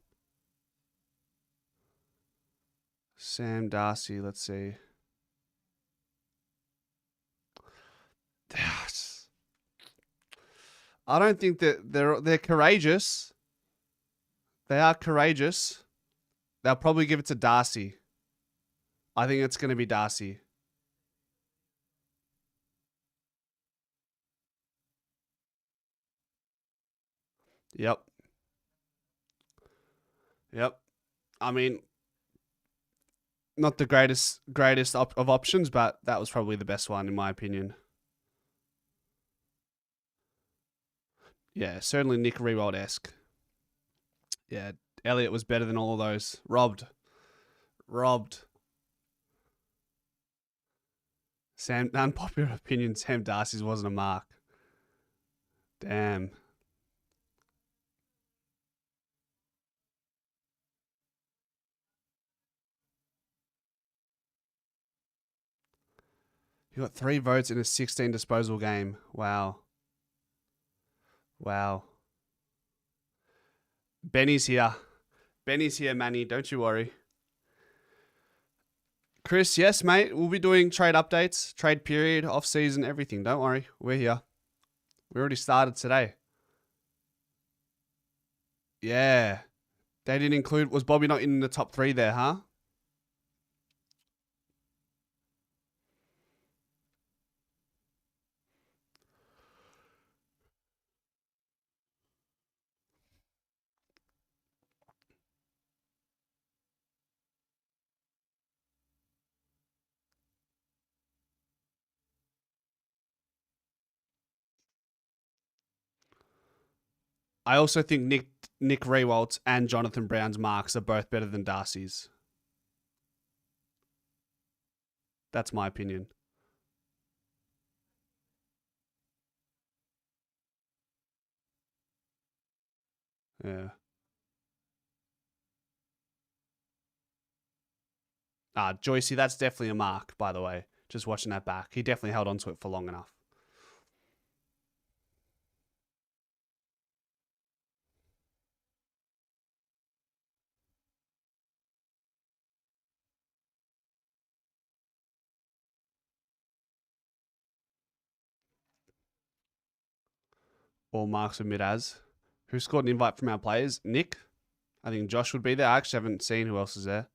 S1: Sam Darcy, let's see. I don't think that they're courageous. They are courageous. They'll probably give it to Darcy. I think it's going to be Darcy. Yep. Yep. I mean, not the greatest of options, but that was probably the best one in my opinion. Yeah, certainly Nick Rewald-esque. Yeah, Elliot was better than all of those. Robbed. Sam, unpopular opinion, Sam Darcy's wasn't a mark. Damn. You got 3 votes in a 16 disposal game. Wow. Benny's here. Benny's here, Manny. Don't you worry. Chris, yes, mate. We'll be doing trade updates, trade period, off season, everything. Don't worry. We're here. We already started today. Yeah. They didn't include. Was Bobby not in the top 3 there, huh? I also think Nick Rewalt's and Jonathan Brown's marks are both better than Darcy's. That's my opinion. Yeah. Joycey, that's definitely a mark, by the way. Just watching that back. He definitely held on to it for long enough. All marks of mid-as. Who scored an invite from our players? Nick? I think Josh would be there. I actually haven't seen who else is there.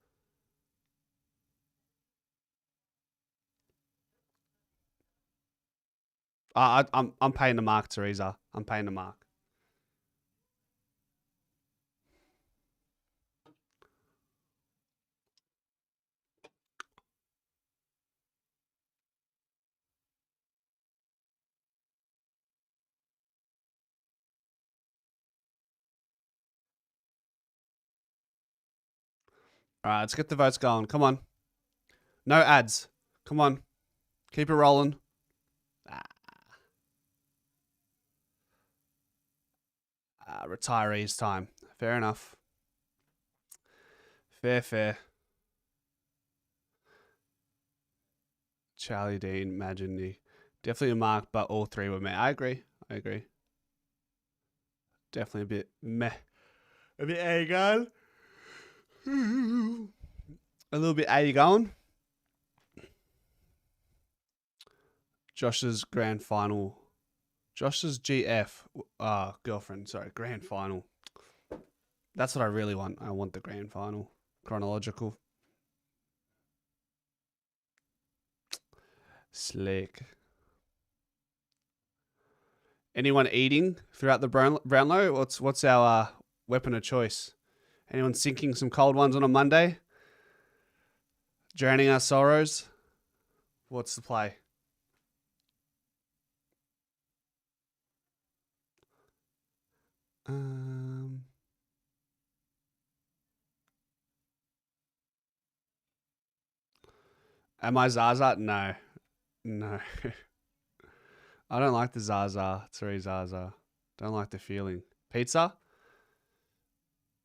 S1: I'm paying the mark, Teresa. I'm paying the mark. All right, let's get the votes going. Come on. No ads. Come on. Keep it rolling. Retirees time. Fair enough. Fair. Charlie Dean, Magini. Definitely a mark, but all 3 were meh. I agree. Definitely a bit meh. A bit how you going? A little bit how you going? Josh's grand final. Josh's GF. Girlfriend. Sorry, grand final. That's what I really want. I want the grand final. Chronological. Slick. Anyone eating throughout the Brownlow? What's our weapon of choice? Anyone sinking some cold ones on a Monday? Drowning our sorrows? What's the play? Am I Zaza? No. No. I don't like the Zaza. Sorry, Zaza. Don't like the feeling. Pizza?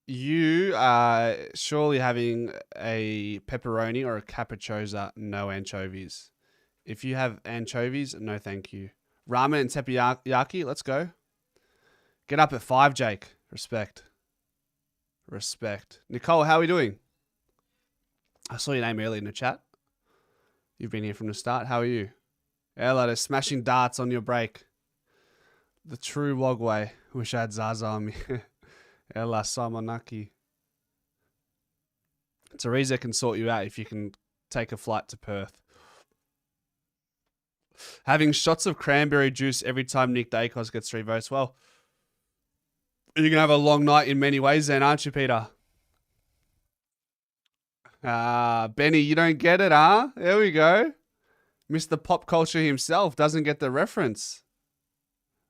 S1: You are surely having a pepperoni or a capricciosa, no anchovies. If you have anchovies, no thank you. Ramen and teppanyaki, let's go. Get up at 5, Jake. Respect. Respect. Nicole, how are we doing? I saw your name earlier in the chat. You've been here from the start. How are you? Ella, they're smashing darts on your break. The true Wogway. Wish I had Zaza on me. Ella Samonaki. Teresa can sort you out if you can take a flight to Perth. Having shots of cranberry juice every time Nick Dacos gets 3 votes. Well, you're going to have a long night in many ways then, aren't you, Peter? Benny, you don't get it, huh? There we go. Mr. Pop Culture himself doesn't get the reference.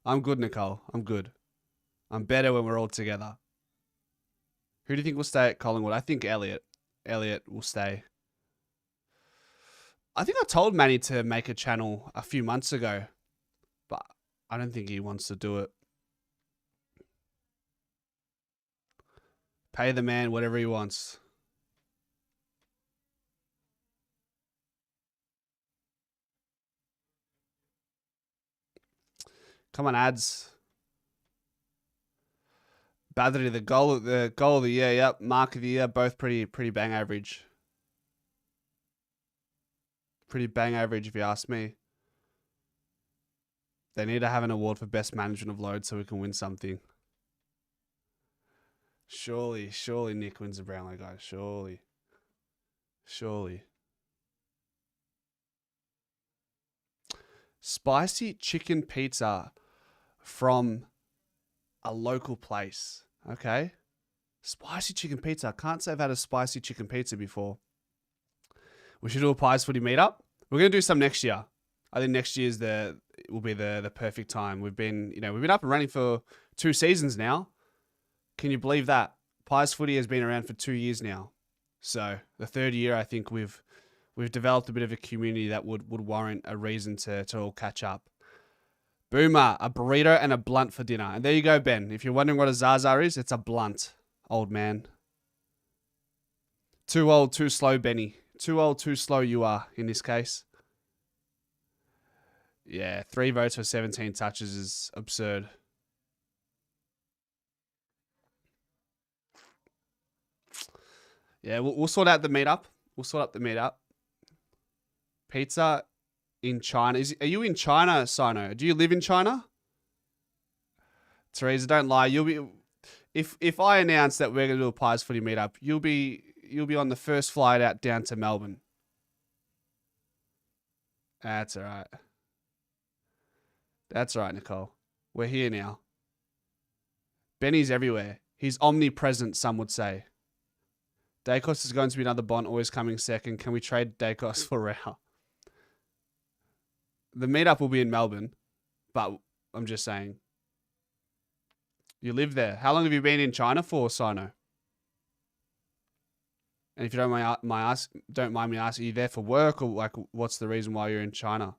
S1: I'm good, Nicole. I'm good. I'm better when we're all together. Who do you think will stay at Collingwood? I think Elliot. Elliot will stay. I think I told Manny to make a channel a few months ago, but I don't think he wants to do it. Pay the man whatever he wants. Come on, ads. Badri, the goal of the year, yep. Mark of the year, both pretty bang average. Pretty bang average if you ask me. They need to have an award for best management of load so we can win something. Surely Nick wins the Brownlow, guys. Surely. Spicy chicken pizza from a local place. Okay. Spicy chicken pizza. I can't say I've had a spicy chicken pizza before. We should do a Pies Footy meetup. We're going to do some next year. I think next year's will be the perfect time. We've been up and running for 2 seasons now. Can you believe that? Pies Footy has been around for 2 years now. So the 3rd year, I think we've developed a bit of a community that would warrant a reason to all catch up. Boomer, a burrito and a blunt for dinner. And there you go, Ben. If you're wondering what a Zaza is, it's a blunt, old man. Too old, too slow, Benny. Too old, too slow you are in this case. Yeah, 3 votes for 17 touches is absurd. Yeah, we'll sort out the meetup. Pizza in China. Are you in China, Sino? Do you live in China? Teresa, don't lie. You'll be if I announce that we're gonna do a Pies Footy meetup, you'll be on the first flight out down to Melbourne. That's alright. That's right, Nicole. We're here now. Benny's everywhere. He's omnipresent, some would say. Dacos is going to be another Bond, always coming second. Can we trade Dacos for Rao? The meetup will be in Melbourne, but I'm just saying. You live there. How long have you been in China for, Sino? And if you don't mind me asking, are you there for work or like what's the reason why you're in China?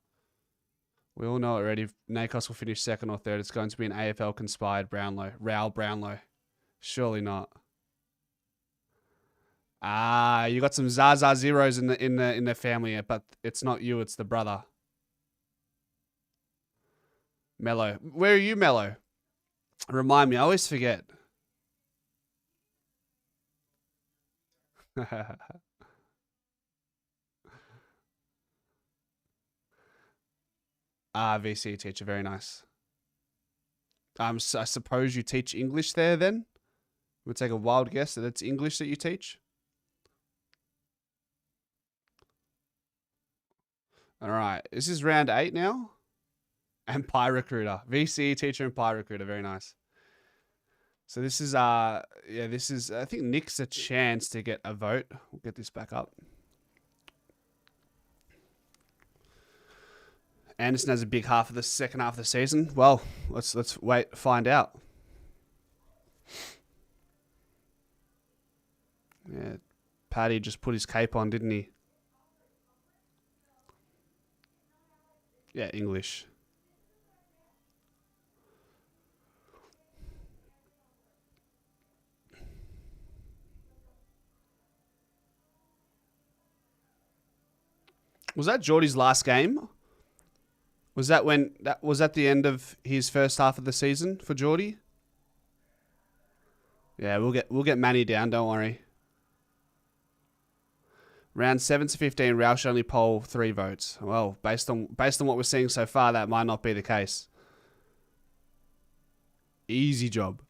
S1: We all know already. Nakos will finish 2nd or 3rd. It's going to be an AFL conspired Brownlow. Raoul Brownlow. Surely not. You got some Zaza zeros in the family, but it's not you. It's the brother. Mello. Where are you, Mello? Remind me. I always forget. VC teacher. Very nice. So I suppose you teach English there then? We'll take a wild guess that it's English that you teach. All right. This is round 8 now. And Pie Recruiter. VC teacher and Pie Recruiter. Very nice. So this is this is, I think Nick's a chance to get a vote. We'll get this back up. Anderson has a big half of the second half of the season. Well, let's wait, find out. Yeah, Paddy just put his cape on, didn't he? Yeah, English. Was that Geordie's last game? Was that the end of his first half of the season for Geordie? Yeah, we'll get Manny down, don't worry. Round 7 to 15, Roush should only poll 3 votes. Well, based on what we're seeing so far, that might not be the case. Easy job.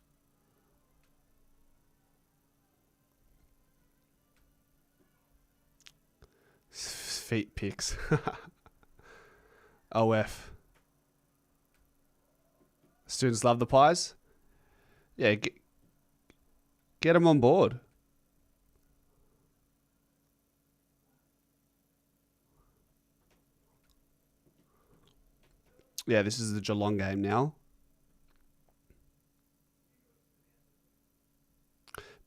S1: Feet picks. OF. Students love the pies. Yeah, get them on board. Yeah, this is the Geelong game now.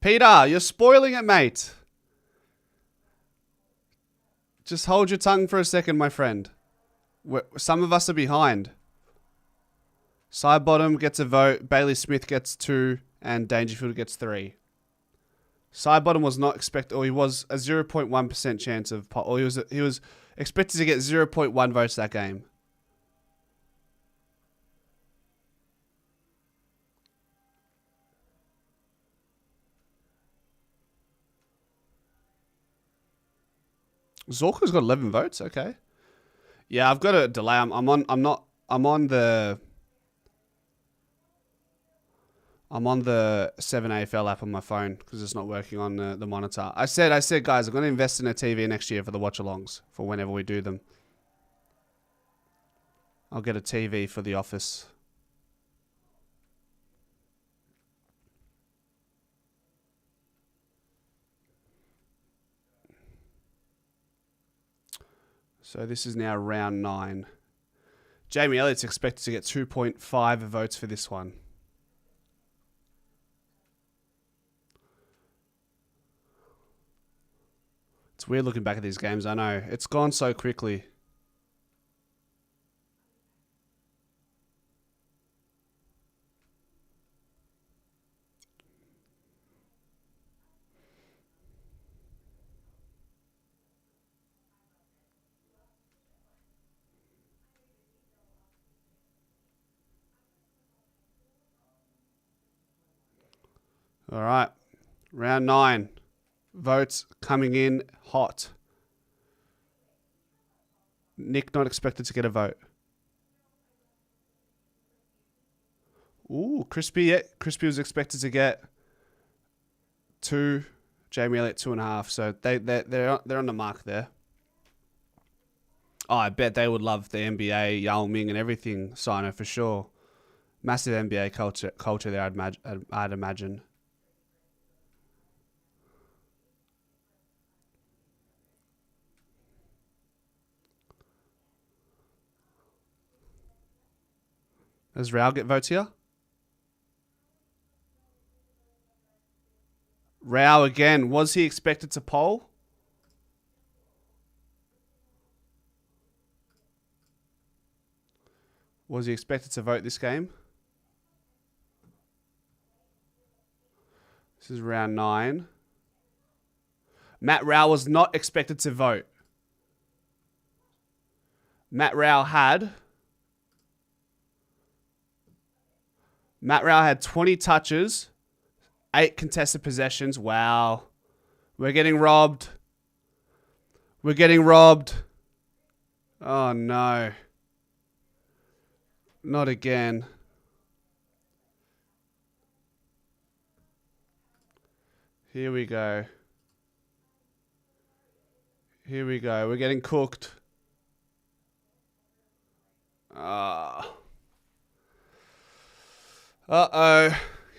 S1: Peter, you're spoiling it, mate. Just hold your tongue for a second, my friend. Some of us are behind. Sidebottom gets a vote. Bailey Smith gets 2. And Dangerfield gets 3. Sidebottom was not expected, or he was a 0.1% chance of, or he was expected to get 0.1 votes that game. Zorko's got 11 votes. Okay. Yeah, I've got a delay. I'm on the 7AFL app on my phone because it's not working on the monitor. I said, guys, I'm going to invest in a TV next year for the watch-alongs for whenever we do them. I'll get a TV for the office. So this is now round 9. Jamie Elliott's expected to get 2.5 votes for this one. It's weird looking back at these games, I know. It's gone so quickly. All right. Round 9. Votes coming in hot. Nick not expected to get a vote. Ooh, Crispy was expected to get 2. Jamie Elliott 2.5. So they're on the mark there. Oh, I bet they would love the NBA, Yao Ming, and everything. Sino for sure. Massive NBA culture there. I'd imagine. Does Rao get votes here? Rao again. Was he expected to poll? Was he expected to vote this game? This is round 9. Matt Rao was not expected to vote. Matt Rao had 20 touches, 8 contested possessions. Wow. We're getting robbed. We're getting robbed. Oh, no. Not again. Here we go. Here we go. We're getting cooked. Uh-oh.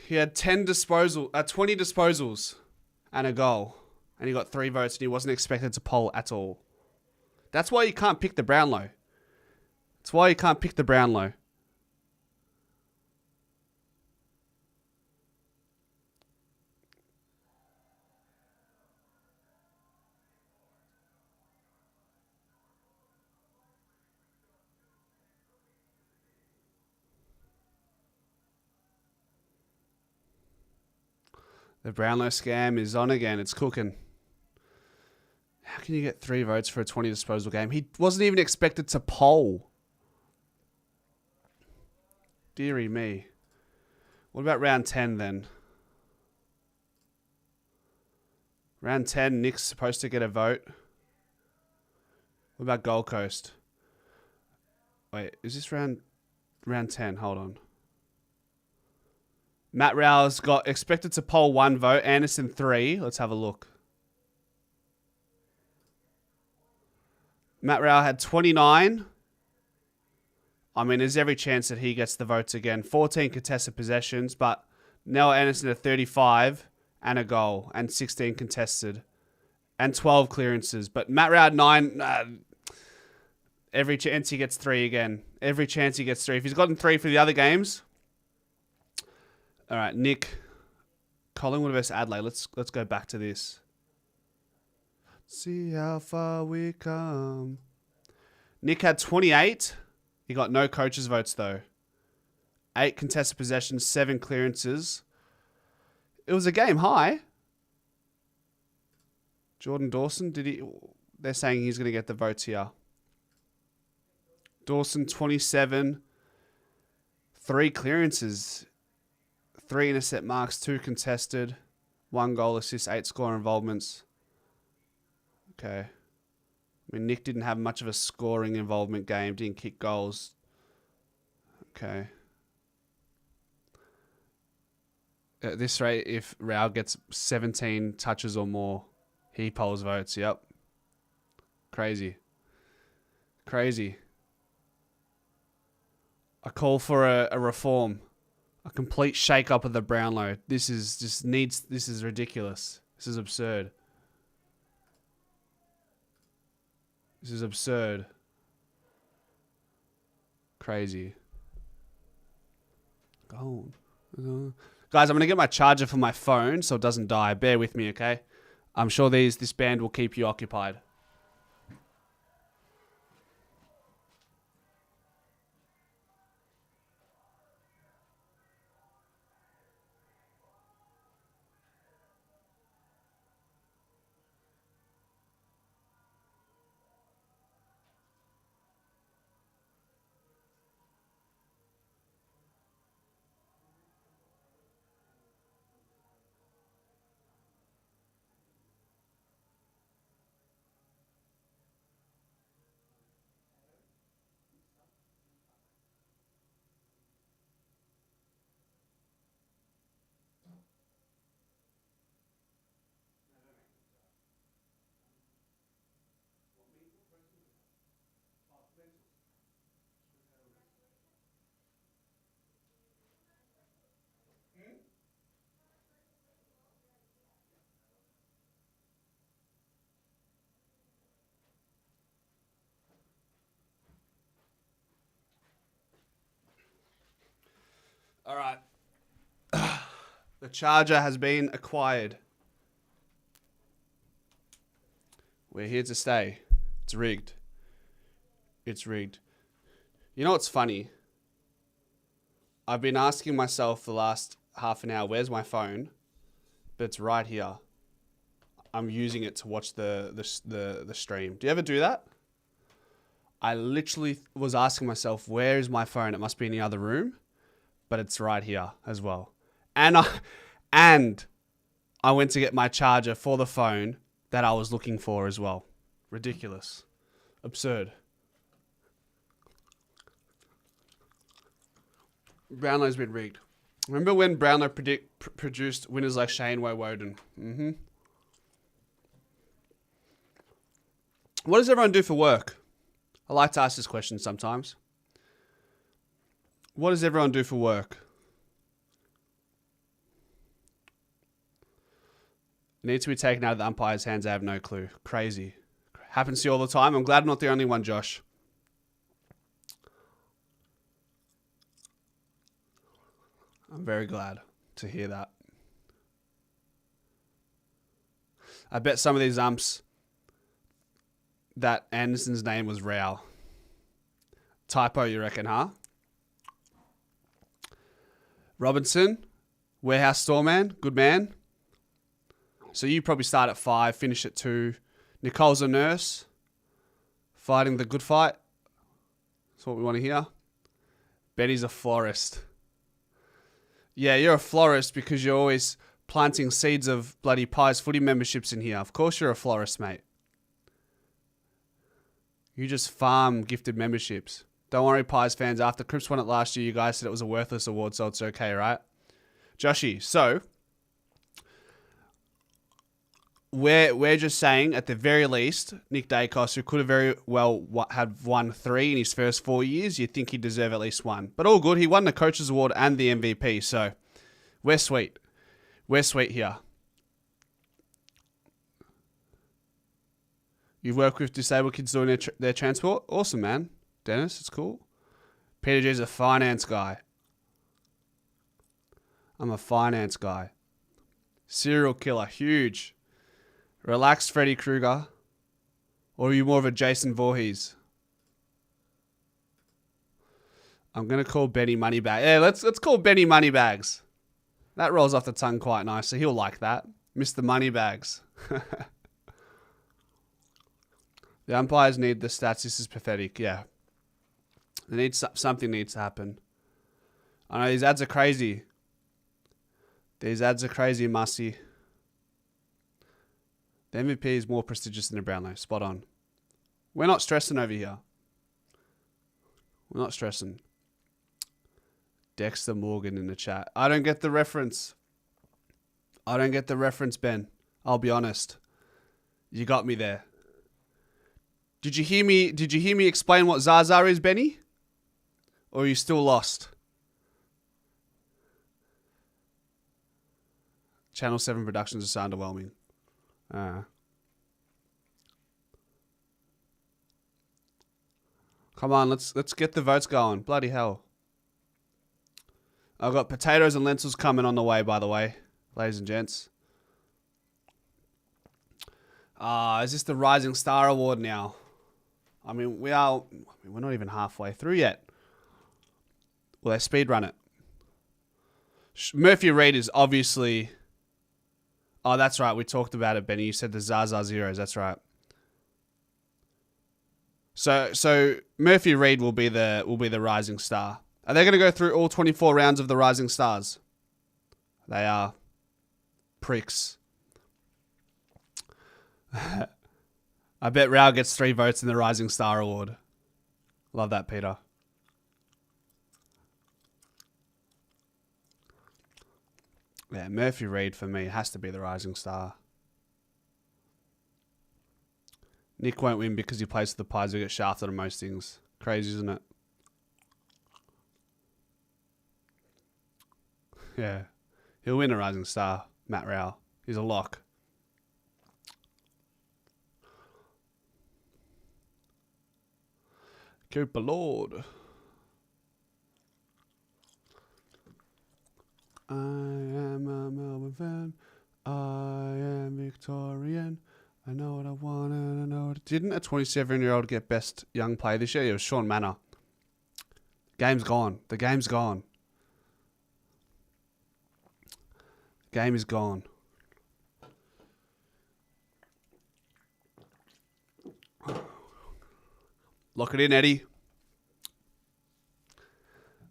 S1: He had 20 disposals and a goal. And he got 3 votes and he wasn't expected to poll at all. That's why you can't pick the Brownlow. That's why you can't pick the Brownlow. The Brownlow scam is on again. It's cooking. How can you get 3 votes for a 20 disposal game? He wasn't even expected to poll. Dearie me. What about round 10 then? Round 10, Nick's supposed to get a vote. What about Gold Coast? Wait, is this round 10? Hold on. Matt Rowe's got expected to poll 1 vote. Anderson 3. Let's have a look. Matt Rowe had 29. I mean, there's every chance that he gets the votes again. 14 contested possessions, but Noah Anderson had 35 and a goal and 16 contested and 12 clearances. But Matt Rowe had 9. Every chance he gets 3 again. Every chance he gets 3. If he's gotten 3 for the other games. All right, Nick. Collingwood vs Adelaide. Let's go back to this. See how far we come. Nick had 28. He got no coaches' votes, though. 8 contested possessions, 7 clearances. It was a game high. Jordan Dawson, they're saying he's going to get the votes here. Dawson, 27. 3 clearances. 3 intercept marks, 2 contested. 1 goal assist, 8 score involvements. Okay. I mean, Nick didn't have much of a scoring involvement game. Didn't kick goals. Okay. At this rate, if Rao gets 17 touches or more, he polls votes. Yep. Crazy. Crazy. I call for a reform. A complete shake-up of the Brownlow. This is ridiculous. This is absurd. This is absurd. Crazy. Go on. Guys, I'm going to get my charger for my phone so it doesn't die. Bear with me, okay? I'm sure this band will keep you occupied. All right. The charger has been acquired. We're here to stay. It's rigged. It's rigged. You know what's funny? I've been asking myself the last half an hour, where's my phone? But it's right here. I'm using it to watch the stream. Do you ever do that? I literally was asking myself, where is my phone? It must be in the other room. But it's right here as well. And I went to get my charger for the phone that I was looking for as well. Ridiculous. Absurd. Brownlow's been rigged. Remember when Brownlow produced winners like Shane Woden? Mm-hmm. What does everyone do for work? I like to ask this question sometimes. What does everyone do for work? It needs to be taken out of the umpire's hands. I have no clue. Crazy. Happens to you all the time. I'm glad I'm not the only one, Josh. I'm very glad to hear that. I bet some of these umps that Anderson's name was Rao. Typo, you reckon, huh? Robinson, warehouse store man, good man. So you probably start at 5, finish at 2. Nicole's a nurse, fighting the good fight. That's what we want to hear. Benny's a florist. Yeah, you're a florist because you're always planting seeds of bloody Pies footy memberships in here. Of course you're a florist, mate. You just farm gifted memberships. Don't worry, Pies fans. After Crips won it last year, you guys said it was a worthless award, so it's okay, right? Joshy, so we're just saying, at the very least, Nick Dacos, who could have very well had won 3 in his first 4 years, you'd think he'd deserve at least 1. But all good. He won the Coaches Award and the MVP, so we're sweet. We're sweet here. You've worked with disabled kids doing their transport? Awesome, man. Dennis, it's cool. Peter G's a finance guy. I'm a finance guy. Serial killer, huge. Relaxed Freddy Krueger. Or are you more of a Jason Voorhees? I'm going to call Benny Moneybags. Yeah, let's call Benny Moneybags. That rolls off the tongue quite nicely. He'll like that. Mr. Moneybags. The umpires need the stats. This is pathetic. Yeah. They need something needs to happen. I know these ads are crazy. These ads are crazy, Mussy. The MVP is more prestigious than the Brownlow. Spot on. We're not stressing over here. We're not stressing. Dexter Morgan in the chat. I don't get the reference. I don't get the reference, Ben. I'll be honest. You got me there. Did you hear me? Did you hear me explain what Zaza is, Benny? Or are you still lost? Channel 7 Productions is so underwhelming. Come on, let's get the votes going. Bloody hell. I've got potatoes and lentils coming on the way, by the way, ladies and gents. Is this the Rising Star Award now? I mean, we're not even halfway through yet. Will they speedrun it? Murphy Reed is obviously... Oh, that's right. We talked about it, Benny. You said the Zaza Zeros. That's right. So Murphy Reed will be the Rising Star. Are they going to go through all 24 rounds of the Rising Stars? They are pricks. I bet Rao gets 3 votes in the Rising Star Award. Love that, Peter. Yeah, Murphy Reed for me has to be the Rising Star. Nick won't win because he plays for the Pies who get shafted on most things. Crazy, isn't it? Yeah. He'll win a Rising Star, Matt Rao. He's a lock. Cooper Lord. I am a Melbourne fan. I am Victorian. I know what I want and I know what I didn't. A 27-year-old get best young player this year? It was Sean Manor. Game's gone. The game's gone. Game is gone. Lock it in, Eddie.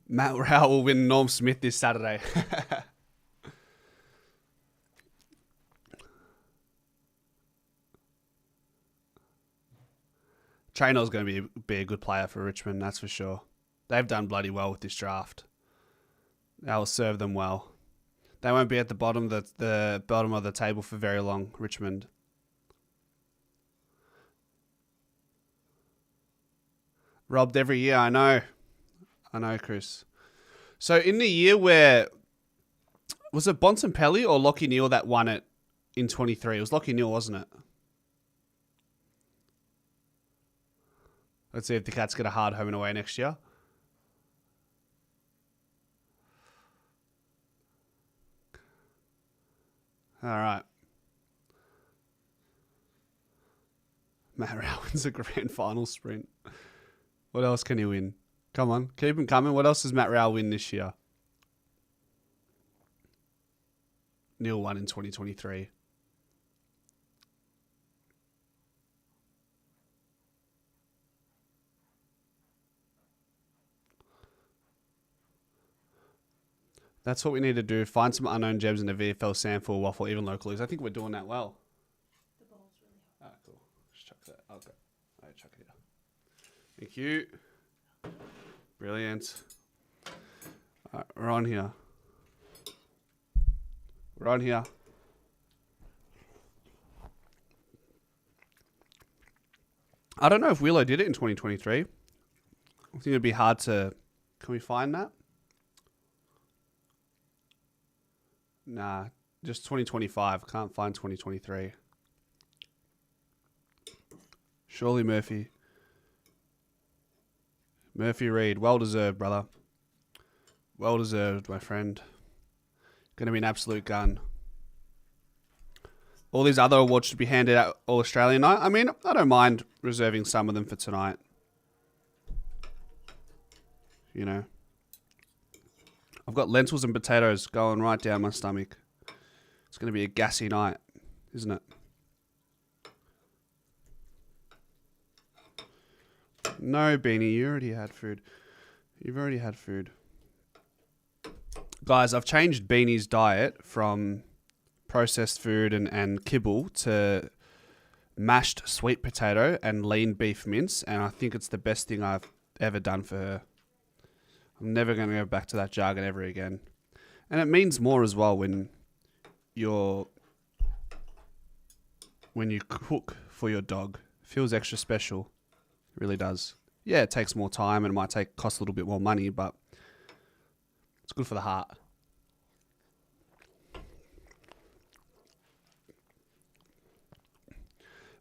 S1: Matt Rao will win Norm Smith this Saturday. Trainor's going to be a good player for Richmond, that's for sure. They've done bloody well with this draft. That will serve them well. They won't be at the bottom of the table for very long, Richmond. Robbed every year, I know. I know, Chris. So in the year where... Was it Bontempelli or Lockie Neal that won it in 23. It was Lockie Neal, wasn't it? Let's see if the Cats get a hard home and away next year. All right. Matt Rowell wins a grand final sprint. What else can he win? Come on, keep him coming. What else does Matt Rowell win this year? Neil won in 2023. That's what we need to do. Find some unknown gems in the VFL, Sandford, Waffle, even locals. I think we're doing that well.
S3: The ball's really hot.
S1: Alright, cool. Just chuck that. Okay. Alright, chuck it here. Thank you. Brilliant. Alright, we're on here. We're on here. I don't know if Willow did it in 2023. I think it'd be hard to... Can we find that? Nah, just 2025. Can't find 2023. Surely Murphy. Murphy Reed. Well deserved, brother. Well deserved, my friend. Gonna be an absolute gun. All these other awards should be handed out all Australian night. I mean, I don't mind reserving some of them for tonight. You know. I've got lentils and potatoes going right down my stomach. It's going to be a gassy night, isn't it? No, Beanie, you already had food. You've already had food. Guys, I've changed Beanie's diet from processed food and kibble to mashed sweet potato and lean beef mince, and I think it's the best thing I've ever done for her. I'm never going to go back to that jargon ever again. And it means more as well when you cook for your dog. It feels extra special. It really does. Yeah, it takes more time and it might cost a little bit more money, but it's good for the heart.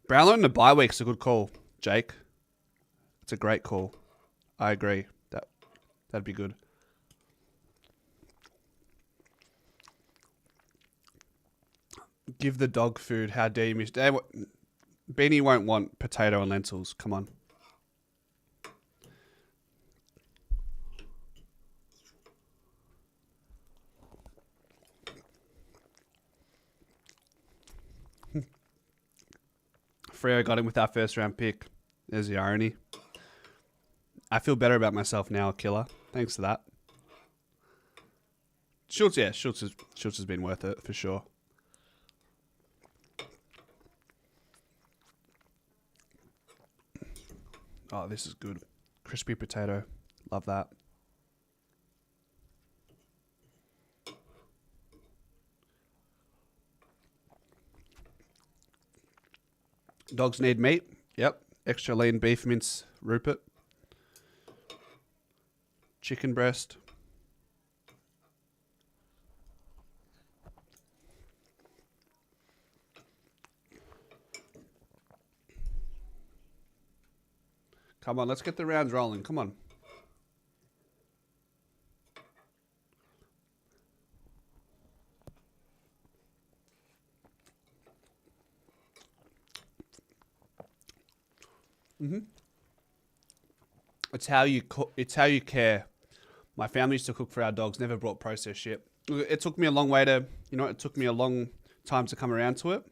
S1: Brownlow in the bye week's a good call, Jake. It's a great call. I agree. That'd be good. Give the dog food. How dare you miss... Beanie won't want potato and lentils. Come on. Freo got him with our first round pick. There's the irony. I feel better about myself now, Killer. Thanks for that. Schultz has been worth it for sure. Oh, this is good. Crispy potato. Love that. Dogs need meat. Yep. Extra lean beef mince, Rupert. Chicken breast. Come on, let's get the rounds rolling. Come on. It's how you cook. It's how you care. My family used to cook for our dogs. Never brought processed shit. It took me a long way to, it took me a long time to come around to it.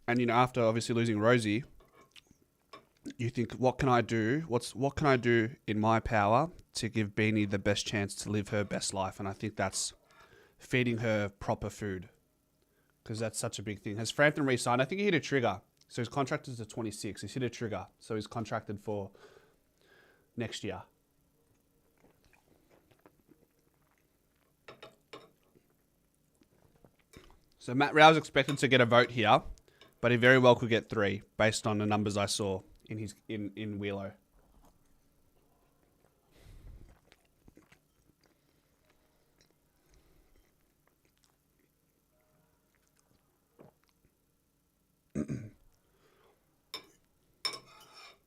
S1: And after obviously losing Rosie, you think, what can I do? What can I do in my power to give Beanie the best chance to live her best life? And I think that's feeding her proper food, because that's such a big thing. Has Frampton re-signed? I think he hit a trigger. So his contract is to 26. He's hit a trigger. So he's contracted for next year. So Matt Rowe's expected to get a vote here, but he very well could get 3 based on the numbers I saw in Wheelo.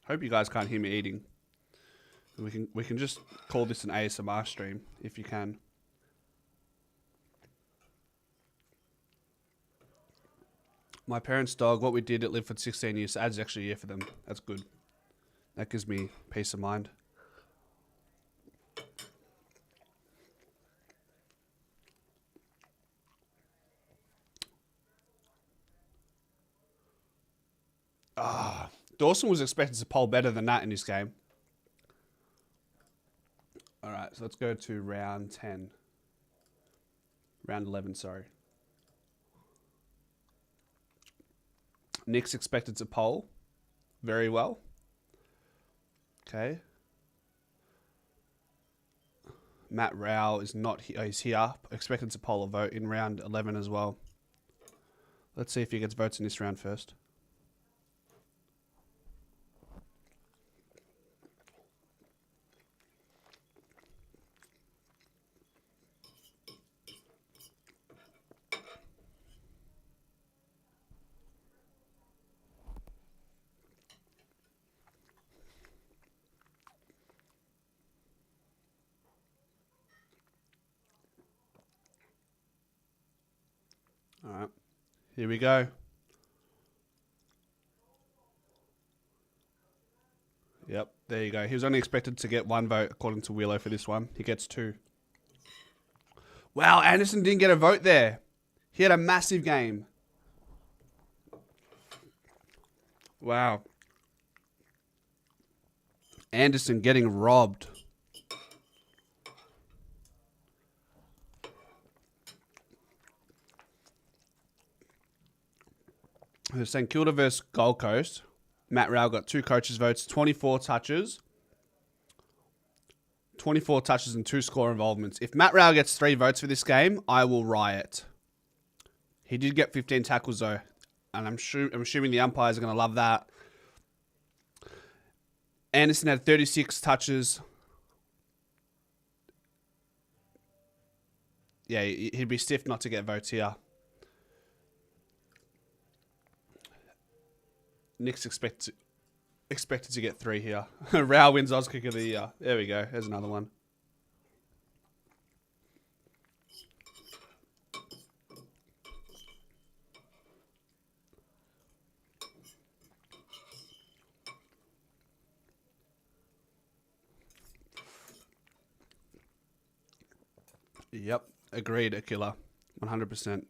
S1: Hope you guys can't hear me eating. We can just call this an ASMR stream if you can. My parents' dog, what we did, it lived for 16 years. So adds extra year for them. That's good. That gives me peace of mind. Dawson was expected to poll better than that in this game. All right, so let's go to round 10. Round 11, sorry. Nick's expected to poll very well. Okay. Matt Rao is not here. He's here. Expected to poll a vote in round 11 as well. Let's see if he gets votes in this round first. All right, here we go. Yep, there you go. He was only expected to get 1 vote according to Willow for this one. He gets 2. Wow, Anderson didn't get a vote there. He had a massive game. Wow. Anderson getting robbed. St Kilda versus Gold Coast. Matt Rao got 2 coaches' votes, 24 touches. 24 touches and 2 score involvements. If Matt Rao gets 3 votes for this game, I will riot. He did get 15 tackles though. And I'm assuming the umpires are going to love that. Anderson had 36 touches. Yeah, he'd be stiff not to get votes here. Nick's expected to get 3 here. Rao wins Oz Kick of the Year. There we go. There's another one. Yep. Agreed, Akila. 100%.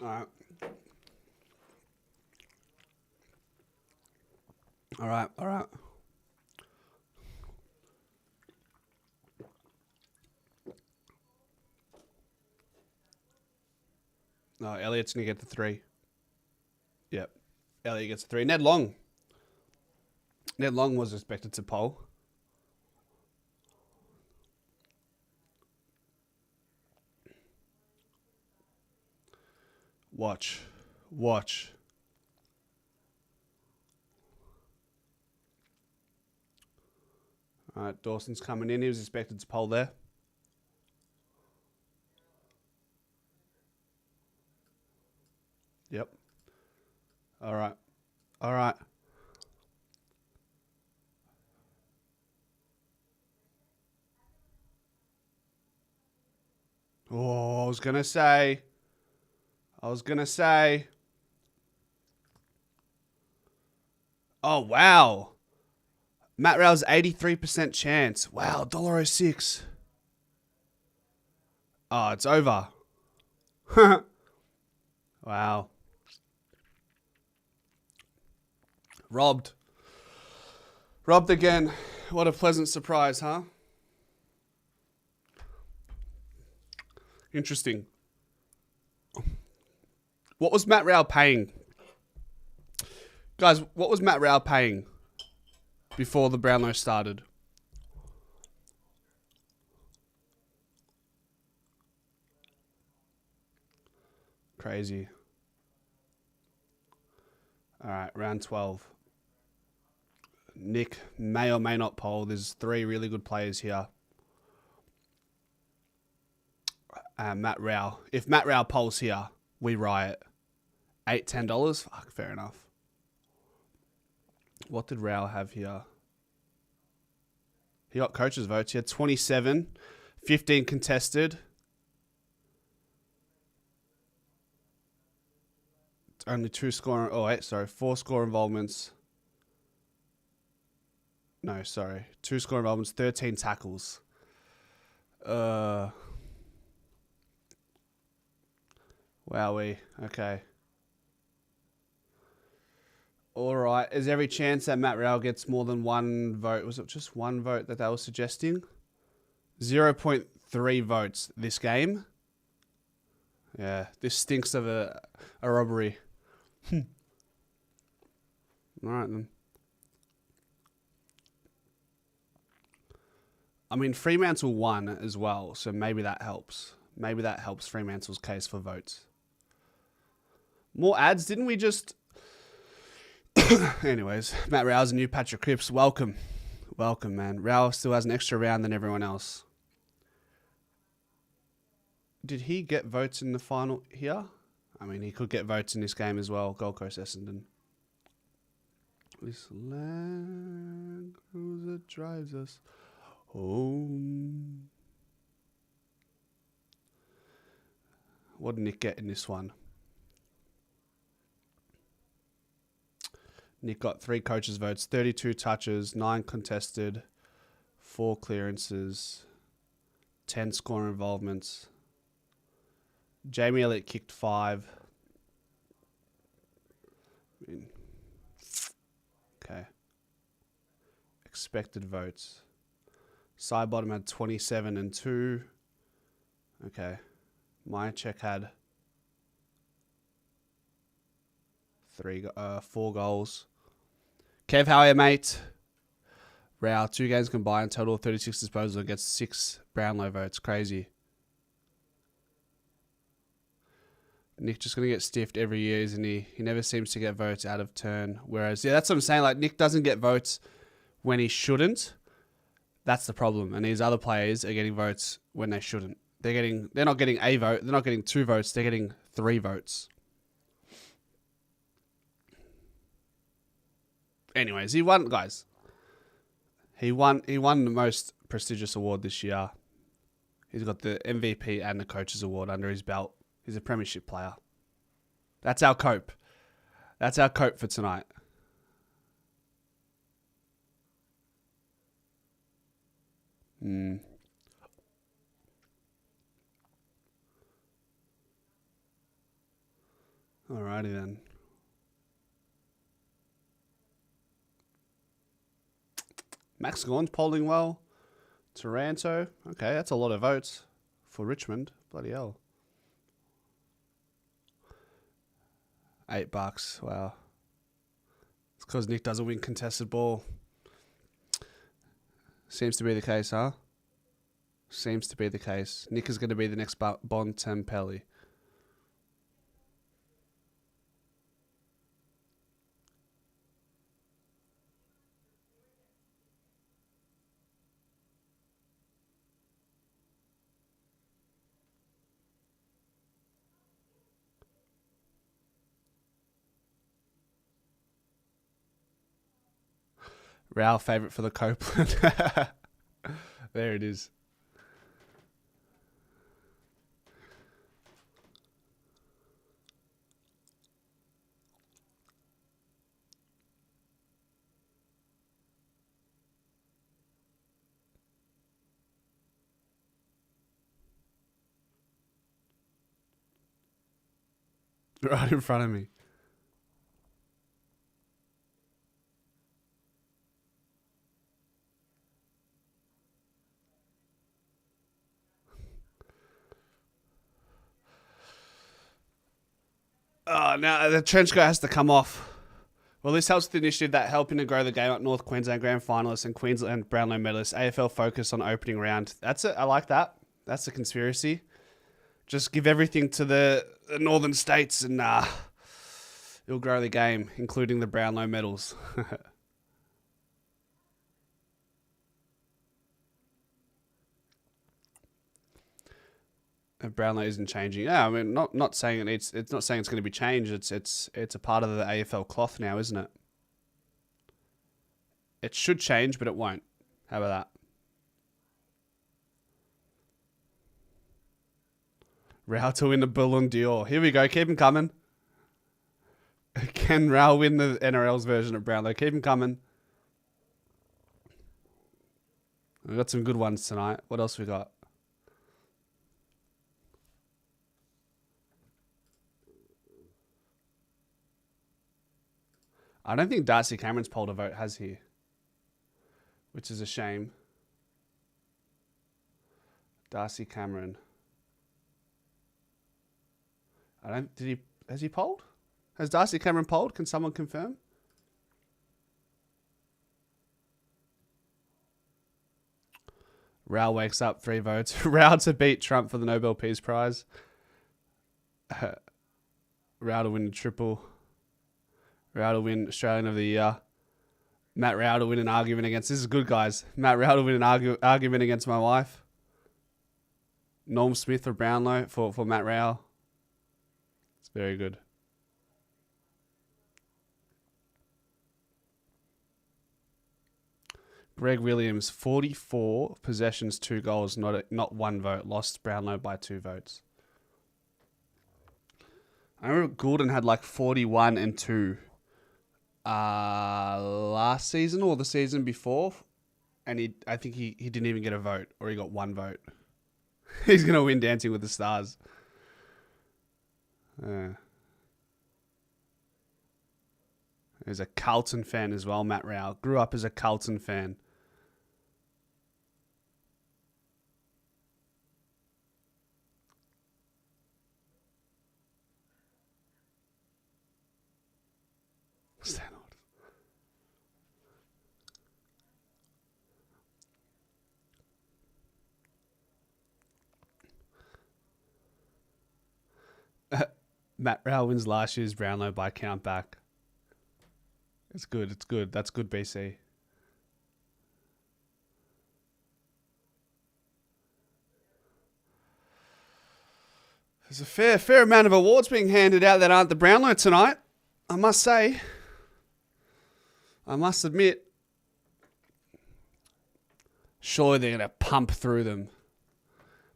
S1: All right. All right. All right. No, Elliot's going to get the 3. Yep. Elliot gets the 3. Ned Long. Ned Long was expected to poll. Watch. Watch. All right, Dawson's coming in. He was expected to poll there. Yep. All right. All right. Oh, I was going to say. Oh, wow. Matt Rao's 83% chance. Wow, $1.06. Oh, it's over. Wow. Robbed. Robbed again. What a pleasant surprise, huh? Interesting. What was Matt Rao paying? Guys, what was Matt Rao paying before the Brownlow started? Crazy. All right, round 12. Nick may or may not poll. There's 3 really good players here. Matt Rao. If Matt Rao polls here, we riot. $8, $10? Fuck, fair enough. What did Rao have here? He got coaches' votes. He had 27, 15 contested. Only 4 score involvements. No, sorry. 2 score involvements, 13 tackles. Wowee. Okay. All right. Is every chance that Matt Rao gets more than 1 vote? Was it just 1 vote that they were suggesting? 0.3 votes this game. Yeah, this stinks of a robbery. All right, then. I mean, Fremantle won as well, so maybe that helps. Maybe that helps Fremantle's case for votes. More ads, didn't we just... Anyways, Matt Rao's a new Patrick Cripps. Welcome. Welcome, man. Rao still has an extra round than everyone else. Did he get votes in the final here? I mean, he could get votes in this game as well. Gold Coast Essendon. This Land Cruiser drives us home. What did Nick get in this one? Nick got 3 coaches' votes, 32 touches, 9 contested, 4 clearances, 10 score involvements. Jamie Elliott kicked 5. Okay. Expected votes. Sidebottom had 27 and 2. Okay. My check had 4 goals. Kev, how are you, mate? Rao, 2 games combined, total of 36 disposals, gets 6 Brownlow votes. Crazy. Nick just going to get stiffed every year, isn't he? He never seems to get votes out of turn. Whereas, yeah, that's what I'm saying. Like, Nick doesn't get votes when he shouldn't. That's the problem. And these other players are getting votes when they shouldn't. They're not getting a vote. They're not getting 2 votes. They're getting 3 votes. Anyways, he won, guys. He won the most prestigious award this year. He's got the MVP and the coaches award under his belt. He's a premiership player. That's our cope. That's our cope for tonight. Alrighty then. Max Gawn's polling well. Taranto. Okay, that's a lot of votes for Richmond. Bloody hell. $8. Wow. It's because Nick doesn't win contested ball. Seems to be the case, huh? Seems to be the case. Nick is going to be the next Bontempelli. Rao favourite for the Copeland. There it is. Right in front of me. Oh, now the trench coat has to come off. Well, this helps with the initiative that helping to grow the game up. North Queensland Grand Finalists and Queensland Brownlow medalists. AFL focus on opening round. That's it. I like that. That's a conspiracy. Just give everything to the northern states and It'll grow the game, including the Brownlow medals. Brownlow isn't changing. Yeah, I mean, not saying it's not saying it's going to be changed. It's a part of the AFL cloth now, isn't it? It should change, but it won't. How about that? Rao to win the Ballon d'Or. Here we go. Keep him coming. Can Rao win the NRL's version of Brownlow? Keep him coming. We've got some good ones tonight. What else we got? I don't think Darcy Cameron's polled a vote, has he? Which is a shame. Darcy Cameron. Has he polled? Has Darcy Cameron polled? Can someone confirm? Rao wakes up, 3 votes. Rao to beat Trump for the Nobel Peace Prize. Rao to win the triple. Rao to win Australian of the Year. Matt Rao to win an argument against... This is good, guys. Matt Rao to win an argument against my wife. Norm Smith for Brownlow for Matt Rao. It's very good. Greg Williams, 44 possessions, 2 goals, not 1 vote. Lost Brownlow by 2 votes. I remember Goulden had like 41 and 2 last season or the season before, and I think he didn't even get a vote, or he got 1 vote. He's gonna win Dancing with the Stars. He's a Carlton fan as well, Matt Rao. Grew up as a Carlton fan. Stand on. Matt Rao wins last year's Brownlow by count back. It's good. It's good. That's good, BC. There's a fair amount of awards being handed out that aren't the Brownlow tonight, I must say. I must admit. Surely they're going to pump through them.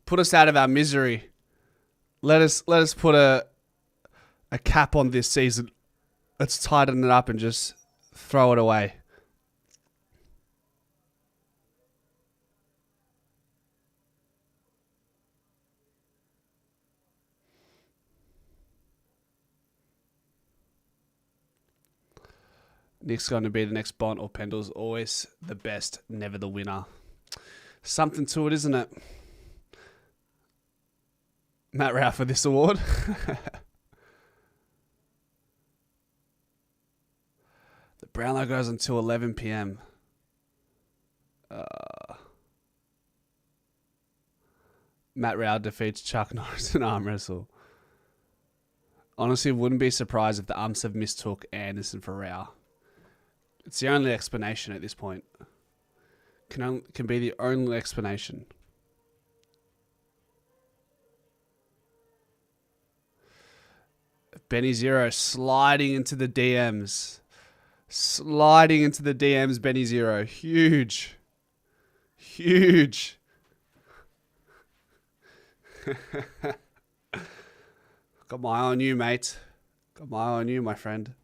S1: Put us out of our misery. Let us put a cap on this season. Let's tighten it up and just throw it away. Nick's going to be the next Bont or Pendle's. Always the best, never the winner. Something to it, isn't it? Matt Rao for this award. The Brownlow goes until 11 p.m. Matt Rao defeats Chuck Norris in arm wrestle. Honestly, wouldn't be surprised if the umps have mistook Anderson for Rao. It's the only explanation at this point. Can be the only explanation. Benny Zero sliding into the DMs. Sliding into the DMs, Benny Zero. Huge. Huge. Got my eye on you, mate. Got my eye on you, my friend.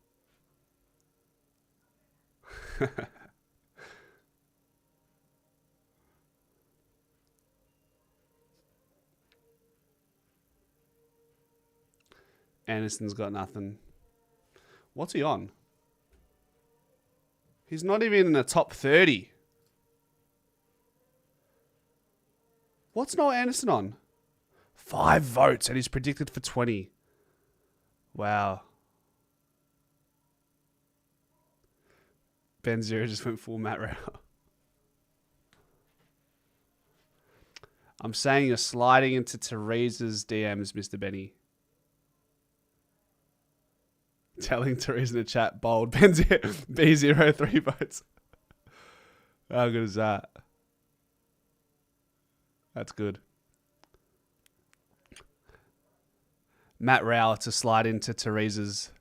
S1: Anderson's got nothing. What's he on? He's not even in the top 30. What's Noah Anderson on? 5 votes, and he's predicted for 20. Wow. Ben Zero just went full Matt Rao. I'm saying you're sliding into Teresa's DMs, Mr. Benny. Telling Therese in the chat, bold. B0, 3 votes. How good is that? That's good. Matt Rowell to slide into Therese's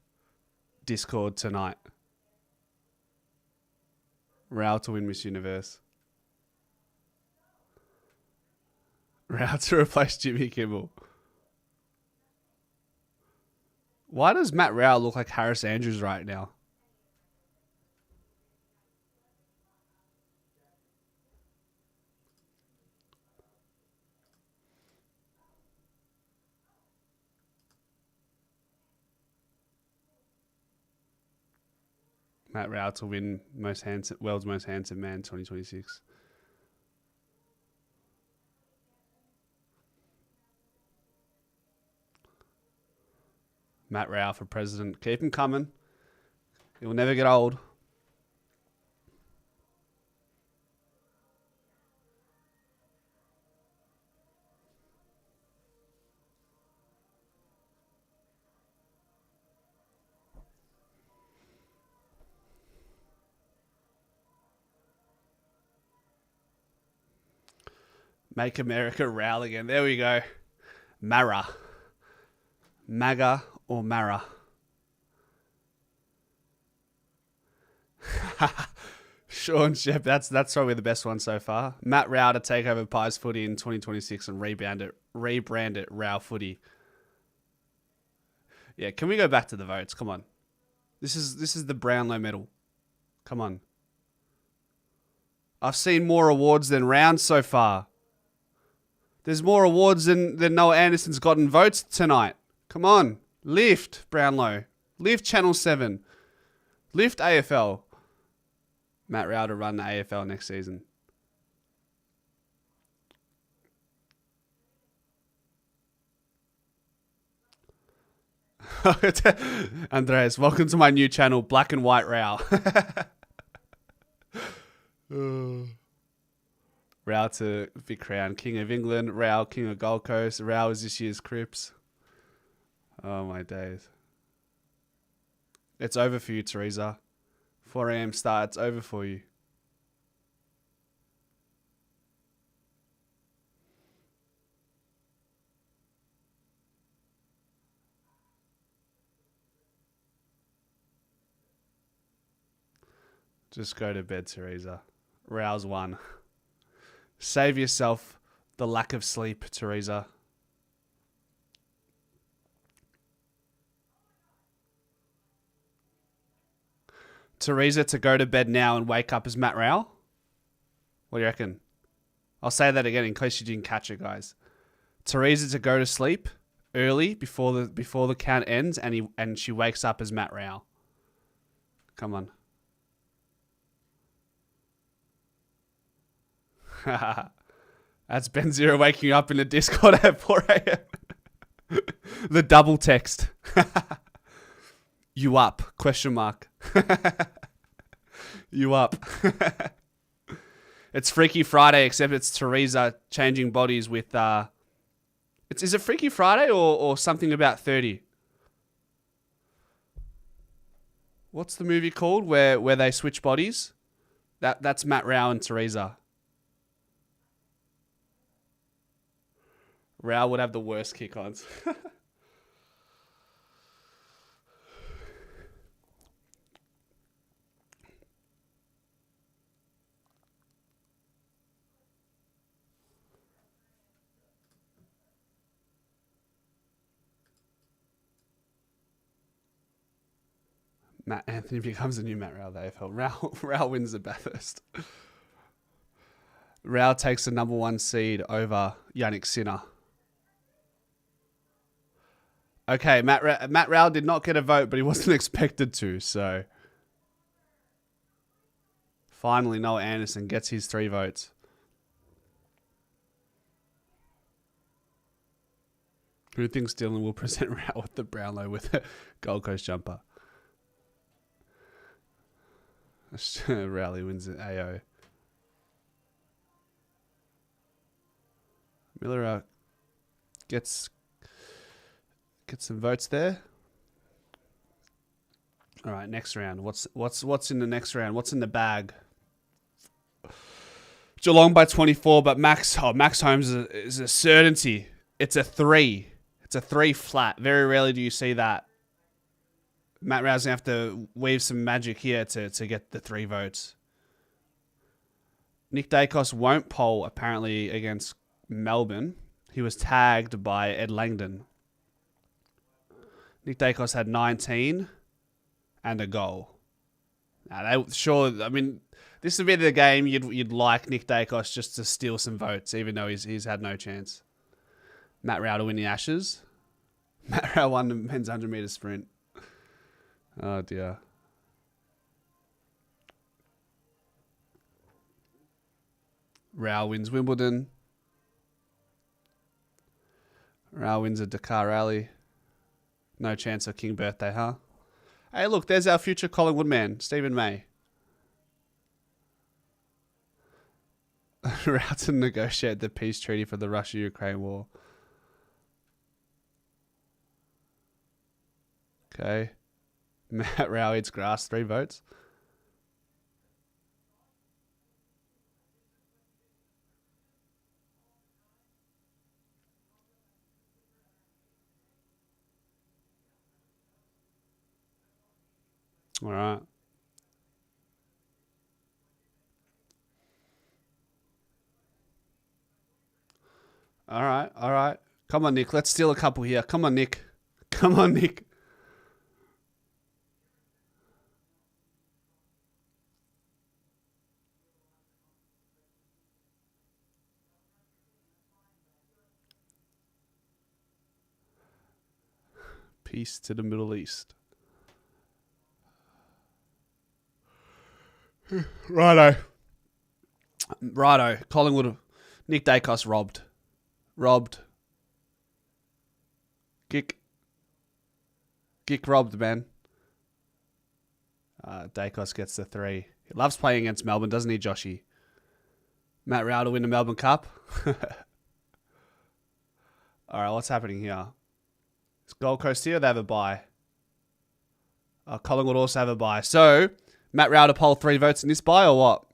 S1: Discord tonight. Rowell to win Miss Universe. Rowell to replace Jimmy Kimmel. Why does Matt Rowell look like Harris Andrews right now? Matt Rowell to win world's most handsome man 2026. Matt Rowell for president. Keep him coming. He will never get old. Make America Rowell again. There we go. Mara. MAGA or Mara? Sean Shep, that's probably the best one so far. Matt Rowell to take over Pies Footy in 2026 and rebrand it Rowell Footy. Yeah, can we go back to the votes? Come on. This is the Brownlow medal. Come on. I've seen more awards than rounds so far. There's more awards than Noah Anderson's gotten votes tonight. Come on. Lift, Brownlow. Lift Channel 7. Lift AFL. Matt Rowell to run the AFL next season. Andreas, welcome to my new channel, Black and White Rowell. Rowell to be crowned King of England. Rowell, King of Gold Coast. Rowell is this year's Crips. Oh, my days. It's over for you, Teresa. 4 a.m. start. It's over for you. Just go to bed, Teresa. Rowell's won. Save yourself the lack of sleep, Teresa. Teresa to go to bed now and wake up as Matt Rowell? What do you reckon? I'll say that again in case you didn't catch it, guys. Teresa to go to sleep early before the count ends and she wakes up as Matt Rowell. Come on. That's Ben Zero waking up in the Discord at 4 a.m. The double text. You up? Question mark. You up? It's Freaky Friday, except it's Teresa changing bodies with is it Freaky Friday or something about 30? What's the movie called where they switch bodies? That's Matt Rowell and Teresa. Rowell would have the worst kick-ons. Matt Anthony becomes the new Matt Rowell of the AFL. Rowell wins the Bathurst. Rowell takes the number 1 seed over Yannick Sinner. Okay, Matt Rowell did not get a vote, but he wasn't expected to, so... Finally, Noah Anderson gets his 3 votes. Who thinks Dylan will present Rowell with the Brownlow with a Gold Coast jumper? Rowley wins at AO. Miller gets some votes there. All right, next round. What's in the next round? What's in the bag? Geelong by 24, but Max Holmes is a certainty. It's a 3. It's a 3 flat. Very rarely do you see that. Matt Rouse going to have to weave some magic here to get the 3 votes. Nick Dacos won't poll, apparently, against Melbourne. He was tagged by Ed Langdon. Nick Dacos had 19 and a goal. Now, I mean, this would be the game you'd like Nick Dacos just to steal some votes, even though he's had no chance. Matt Rao to win the Ashes. Matt Rao won the men's 100-meter sprint. Oh, dear. Rao wins Wimbledon. Rao wins a Dakar Rally. No chance of King birthday, huh? Hey, look, there's our future Collingwood man, Stephen May. Rao to negotiate the peace treaty for the Russia-Ukraine war. Okay. Matt Rao eats grass, 3 votes. All right. All right. All right. Come on, Nick. Let's steal a couple here. Come on, Nick. Come on, Nick. Peace to the Middle East. Righto. Collingwood. Nick Dacos robbed. Kick robbed, man. Dacos gets the 3. He loves playing against Melbourne, doesn't he, Joshy? Matt Rao to win the Melbourne Cup. All right, what's happening here? Is Gold Coast here? They have a bye. Collingwood also have a bye. So, Matt Rao to poll 3 votes in this bye or what?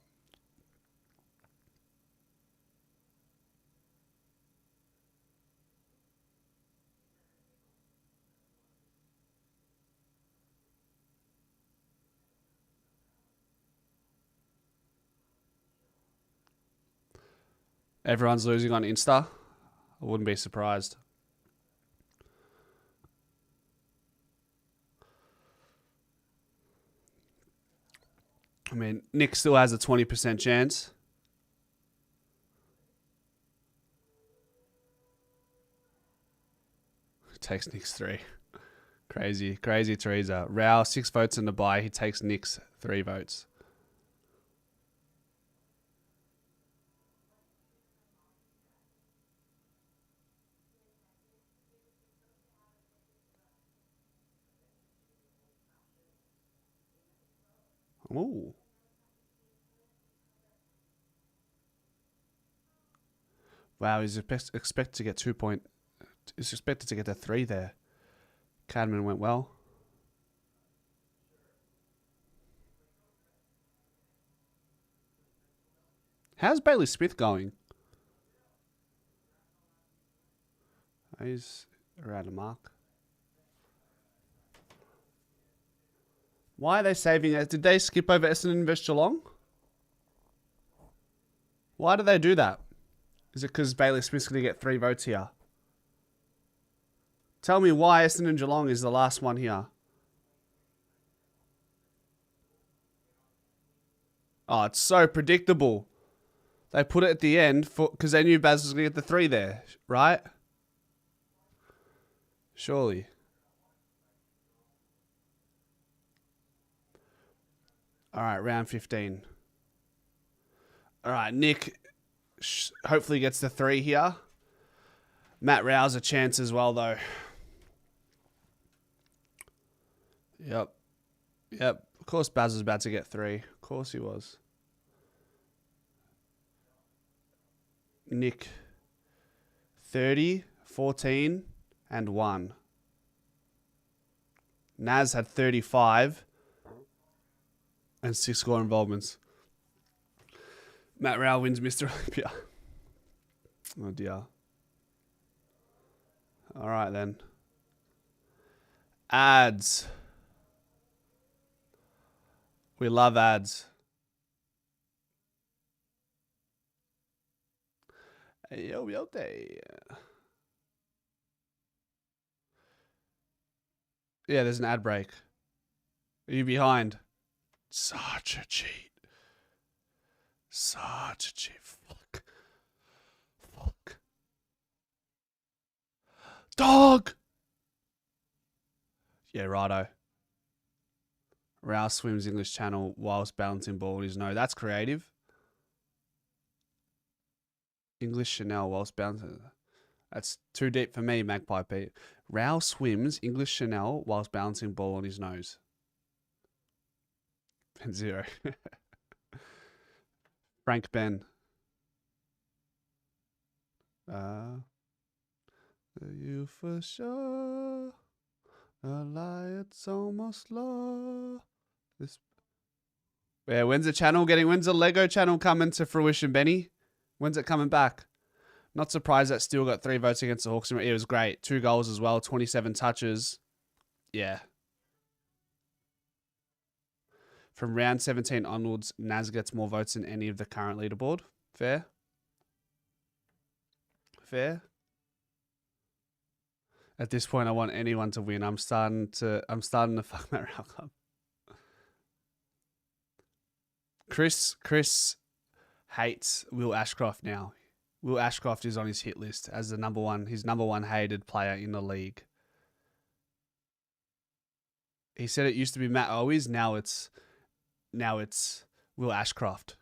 S1: Everyone's losing on Insta. I wouldn't be surprised. I mean, Nick still has a 20% chance. Takes Nick's 3. Crazy Teresa. Rao, 6 votes in the bye. He takes Nick's 3 votes. Ooh. Wow, he's expected to get 2 point. He's expected to get a 3 there. Cadman went well. How's Bailey Smith going? He's around a mark. Why are they saving it? Did they skip over Essendon vs Geelong? Why do they do that? Is it because Bailey Smith's going to get 3 votes here? Tell me why Essendon Geelong is the last one here. Oh, it's so predictable. They put it at the end because they knew Baz was going to get the 3 there, right? Surely. All right, round 15. All right, Nick hopefully gets the 3 here. Matt Rao's a chance as well, though. Yep. Of course Baz was about to get 3. Of course he was. Nick, 30, 14, and 1. Naz had 35, and 6 score involvements. Matt Rowell wins Mr. Olympia. Oh dear. All right then. Ads. We love ads. Yo, day. Yeah, there's an ad break. Are you behind? Such a cheat. Such a cheat. Fuck. Fuck. Dog! Yeah, righto. Rouse swims English Channel whilst balancing ball on his nose. That's creative. English Chanel whilst balancing. That's too deep for me, Magpie Pete. Rouse swims English Chanel whilst balancing ball on his nose. Ben 0. Frank Ben. You for sure. A lie, it's almost law. This. Yeah, when's the Lego channel coming to fruition, Benny? When's it coming back? Not surprised that Steele got 3 votes against the Hawks. It was great. 2 goals as well, 27 touches. Yeah. From round 17 onwards, Naz gets more votes than any of the current leaderboard. Fair? Fair? At this point, I want anyone to win. I'm starting to fuck Matt Rowell Club. Chris hates Will Ashcroft now. Will Ashcroft is on his hit list as his number one hated player in the league. He said it used to be Matt Owies. Now it's Will Ashcroft.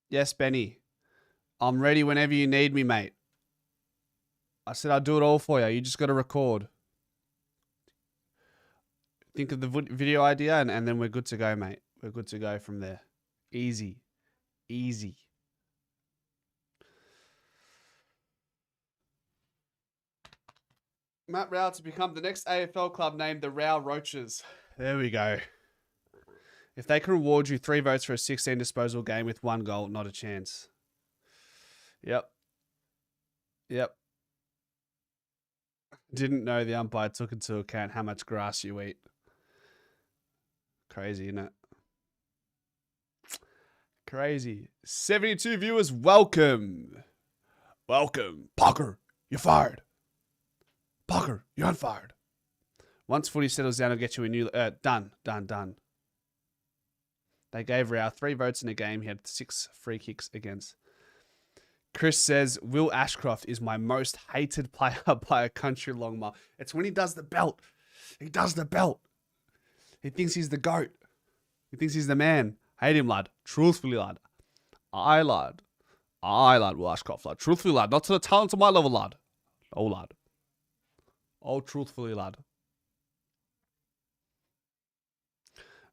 S1: Yes, Benny. I'm ready whenever you need me, mate. I said I'll do it all for you. You just got to record. Think of the video idea and then we're good to go, mate. We're good to go from there. Easy. Easy. Matt Rowell to become the next AFL club named the Rowell Roaches. There we go. If they can reward you 3 votes for a 16 disposal game with 1 goal, not a chance. Yep. Didn't know the umpire took into account how much grass you eat. Crazy, isn't it? Crazy. 72 viewers, welcome. Welcome. Parker, you're fired. Parker, you're unfired. Once footy settles down, I'll get you a new... Done. They gave Rowell 3 votes in a game. He had 6 free kicks against. Chris says, Will Ashcroft is my most hated player by a country long mile. It's when he does the belt. He does the belt. He thinks he's the GOAT. He thinks he's the man. Hate him, lad. Truthfully, lad. I, lad, Will Ashcroft, lad. Truthfully, lad. Not to the talent of my level, lad. Oh, lad. Oh, truthfully, lad.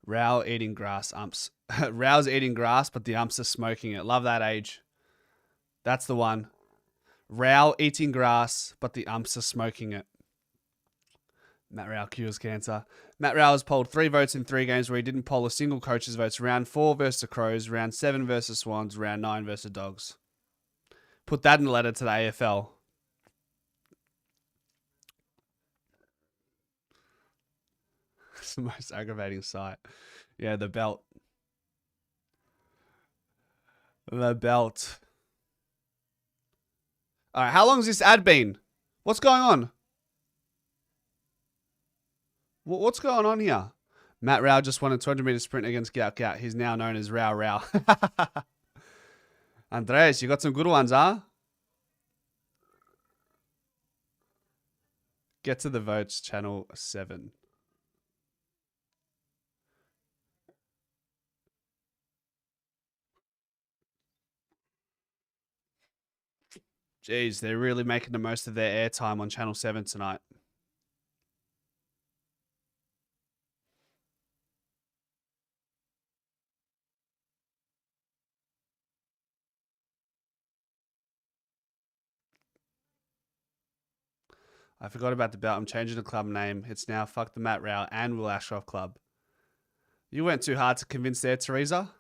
S1: Rowell eating grass, umps. Rowell's eating grass, but the umps are smoking it. Love that age. That's the one. Rowell eating grass, but the umps are smoking it. Matt Rowell cures cancer. Matt Rowell has polled 3 votes in 3 games where he didn't poll a single coach's votes. Round 4 versus the Crows, round 7 versus Swans, round 9 versus Dogs. Put that in a letter to the AFL. It's the most aggravating sight. Yeah, the belt. The belt. All right, how long has this ad been? What's going on? What's going on here? Matt Rowell just won a 200-meter sprint against Gout Gout. He's now known as Rowell. Andres, you got some good ones, huh? Get to the votes, channel 7. Jeez, they're really making the most of their airtime on channel 7 tonight. I forgot about the belt. I'm changing the club name. It's now Fuck the Matt Rowell and Will Ashcroft Club. You went too hard to convince there, Teresa.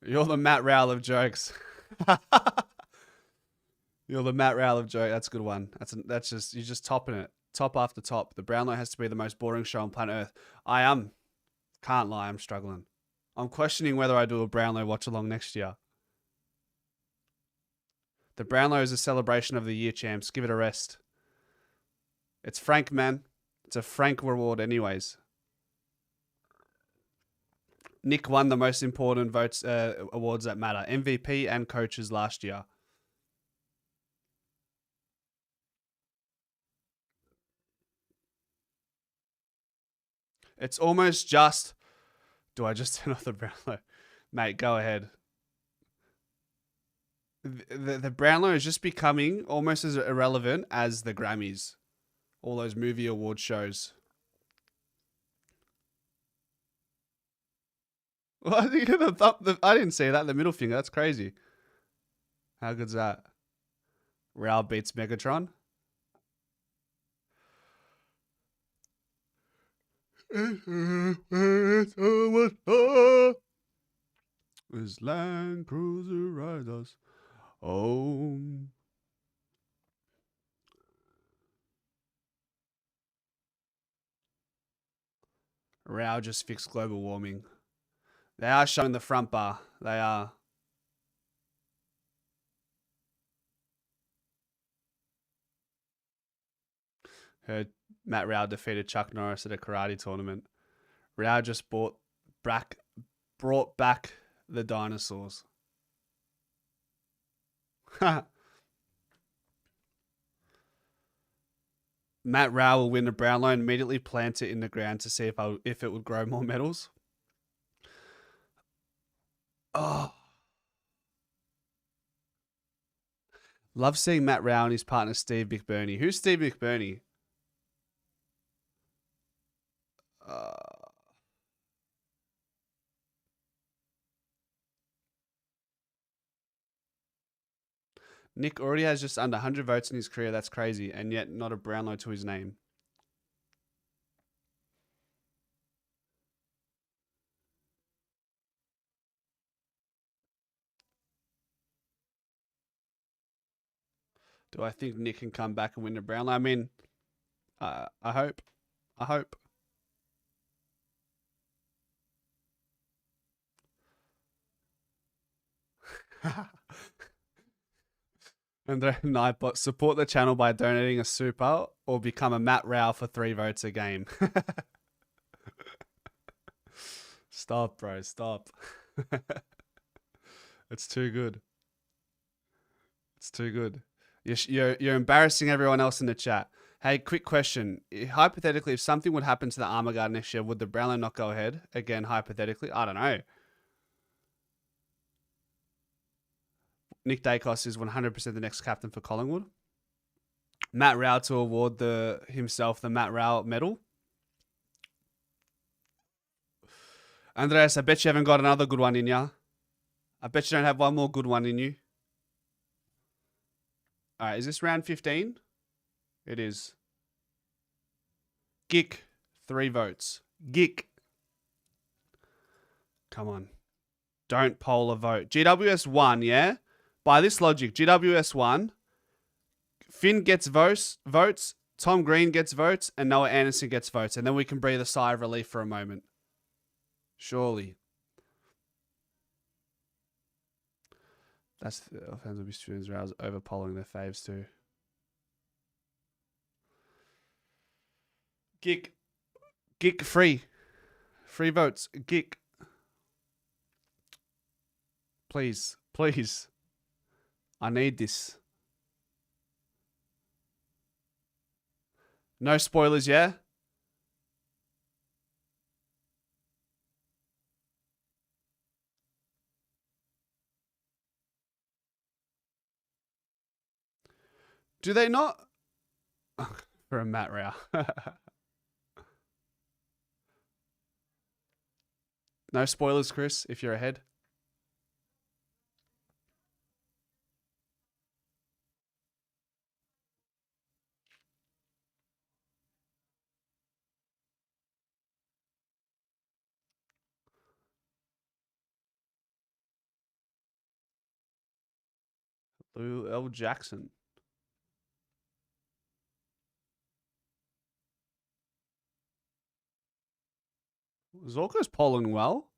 S1: You're the Matt Rowell of jokes. You're the Matt Rowell of joke. That's a good one. That's just you're just topping it. Top after top. The Brownlow has to be the most boring show on planet Earth. I am. Can't lie, I'm struggling. I'm questioning whether I do a Brownlow watch along next year. The Brownlow is a celebration of the year, champs. Give it a rest. It's Frank, man. It's a Frank reward, anyways. Nick won the most important votes awards that matter: MVP and coaches last year. It's almost just. Do I just turn off the Brownlow? Mate, go ahead. The Brownlow is just becoming almost as irrelevant as the Grammys. All those movie award shows. What? I didn't see that. The middle finger. That's crazy. How good's that? Raul beats Megatron. This Land Cruiser rides us home. Raul just fixed global warming. They are showing the front bar. They are. Heard Matt Raul defeated Chuck Norris at a karate tournament. Raul just brought back the dinosaurs. Matt Raul will win a Brownlow and immediately plant it in the ground to see if it would grow more medals. Oh. Love seeing Matt Raul and his partner Steve McBurney. Who's Steve McBurney? Nick already has just under 100 votes in his career. That's crazy. And yet not a Brownlow to his name. Do I think Nick can come back and win the Brownlow? I mean, I hope. I hope. And the Nightbot, support the channel by donating a super or become a Matt Rowell for 3 votes a game. Stop, bro. Stop. It's too good. It's too good. You're embarrassing everyone else in the chat. Hey, quick question. Hypothetically, if something would happen to the Armor Guard next year, would the Brownlow not go ahead? Again, hypothetically. I don't know. Nick Dacos is 100% the next captain for Collingwood. Matt Rowell to award himself the Matt Rowell medal. Andreas, I bet you haven't got another good one in ya. I bet you don't have one more good one in you. All right, is this round 15? It is. Gick, 3 votes. Gick. Come on. Don't poll a vote. GWS 1, yeah? By this logic, GWS 1, Finn gets votes, Tom Green gets votes, and Noah Anderson gets votes. And then we can breathe a sigh of relief for a moment. Surely. That's the fans will be students aroused over polling their faves too. Gick free. Free votes. Gick. Please. Please. I need this. No spoilers, yeah? Do they not? For a Matt Rowell. No spoilers, Chris, if you're ahead. Lou L. Jackson. Zorko's polling well.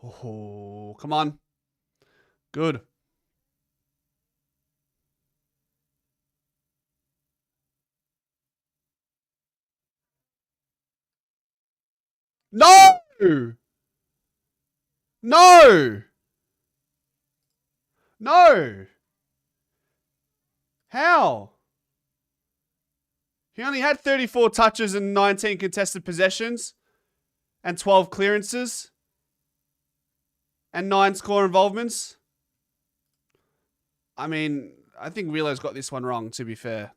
S1: Oh, come on. Good. No! No! No! How? He only had 34 touches and 19 contested possessions and 12 clearances and 9 score involvements. I mean, I think Wheeler's got this one wrong, to be fair.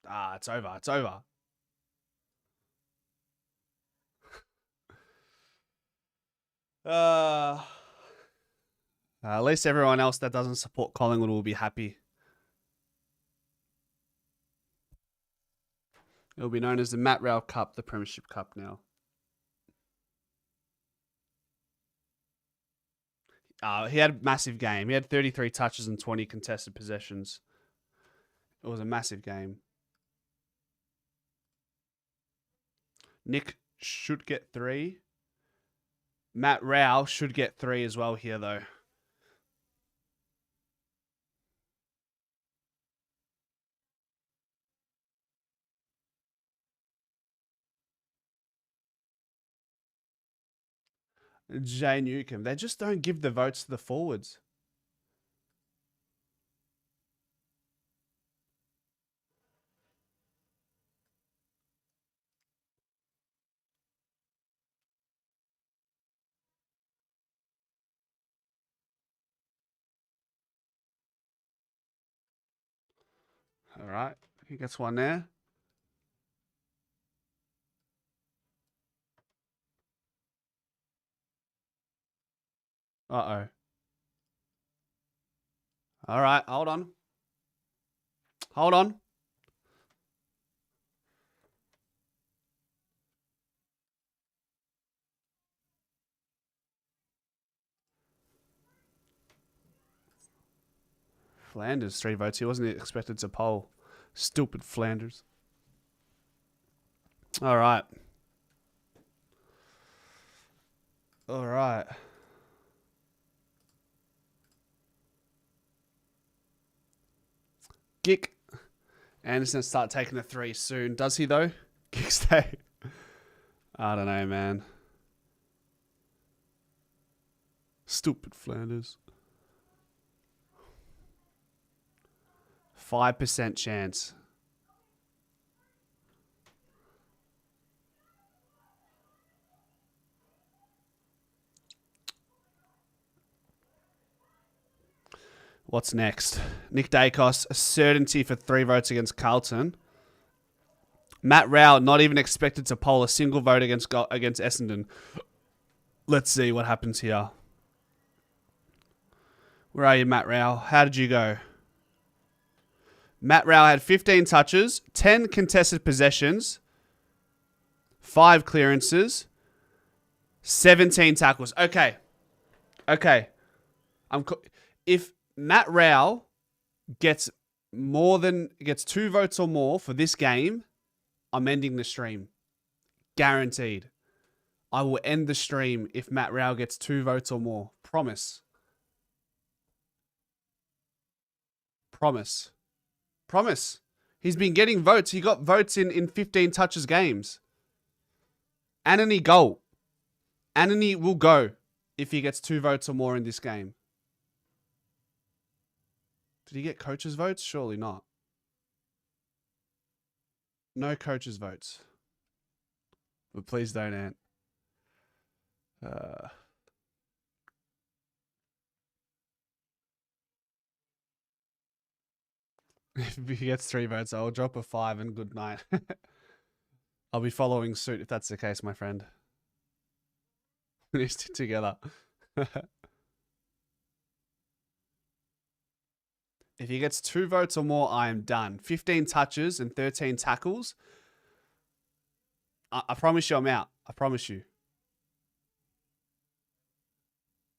S1: Ah, it's over. It's over. At least everyone else that doesn't support Collingwood will be happy. It'll be known as the Matt Rowell Cup, the Premiership Cup now. He had a massive game. He had 33 touches and 20 contested possessions. It was a massive game. Nick should get 3. Matt Rowell should get 3 as well here, though. Jay Newcomb. They just don't give the votes to the forwards. All right. He gets one there. Uh-oh. All right. Hold on. Hold on. Flanders, 3 votes. He wasn't expected to poll. Stupid Flanders. All right. All right. Gick. Anderson start taking a 3 soon. Does he, though? Gick stay. I don't know, man. Stupid Flanders. 5% chance. What's next? Nick Dacos, a certainty for 3 votes against Carlton. Matt Rowell, not even expected to poll a single vote against Essendon. Let's see what happens here. Where are you, Matt Rowell? How did you go? Matt Rowell had 15 touches, 10 contested possessions, 5 clearances, 17 tackles. Okay. If Matt Rowell gets 2 votes or more for this game, I'm ending the stream. Guaranteed. I will end the stream if Matt Rowell gets 2 votes or more. Promise. He's been getting votes. He got votes in 15 touches games. Anthony goal. Anthony will go if he gets 2 votes or more in this game. Did he get coaches' votes? Surely not. No coaches' votes. But please don't, Ant. If he gets 3 votes, I'll drop a 5 and good night. I'll be following suit if that's the case, my friend. We stick together. If he gets 2 votes or more, I am done. 15 touches and 13 tackles. I promise you I'm out. I promise you.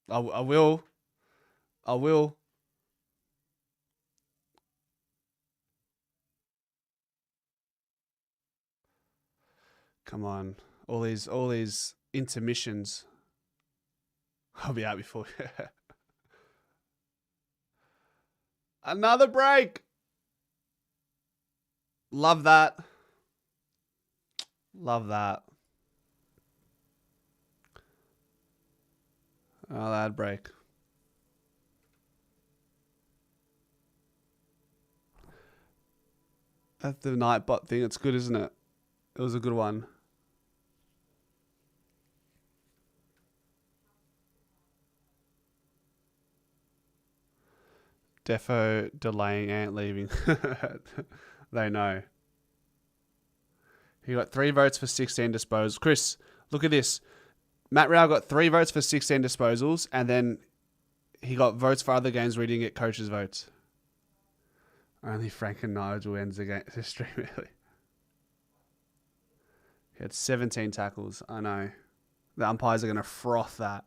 S1: I will. I will. Come on. All these intermissions. I'll be out before. Another break. Love that. Love that. Oh, that break. That's the Nightbot thing. It's good, isn't it? It was a good one. Defo delaying, Ant leaving. They know. He got 3 votes for 16 disposals. Chris, look at this. Matt Rao got 3 votes for 16 disposals, and then he got votes for other games where he didn't get coaches' votes. Only Frank and Nigel wins against this stream, really. He had 17 tackles. I know. The umpires are going to froth that.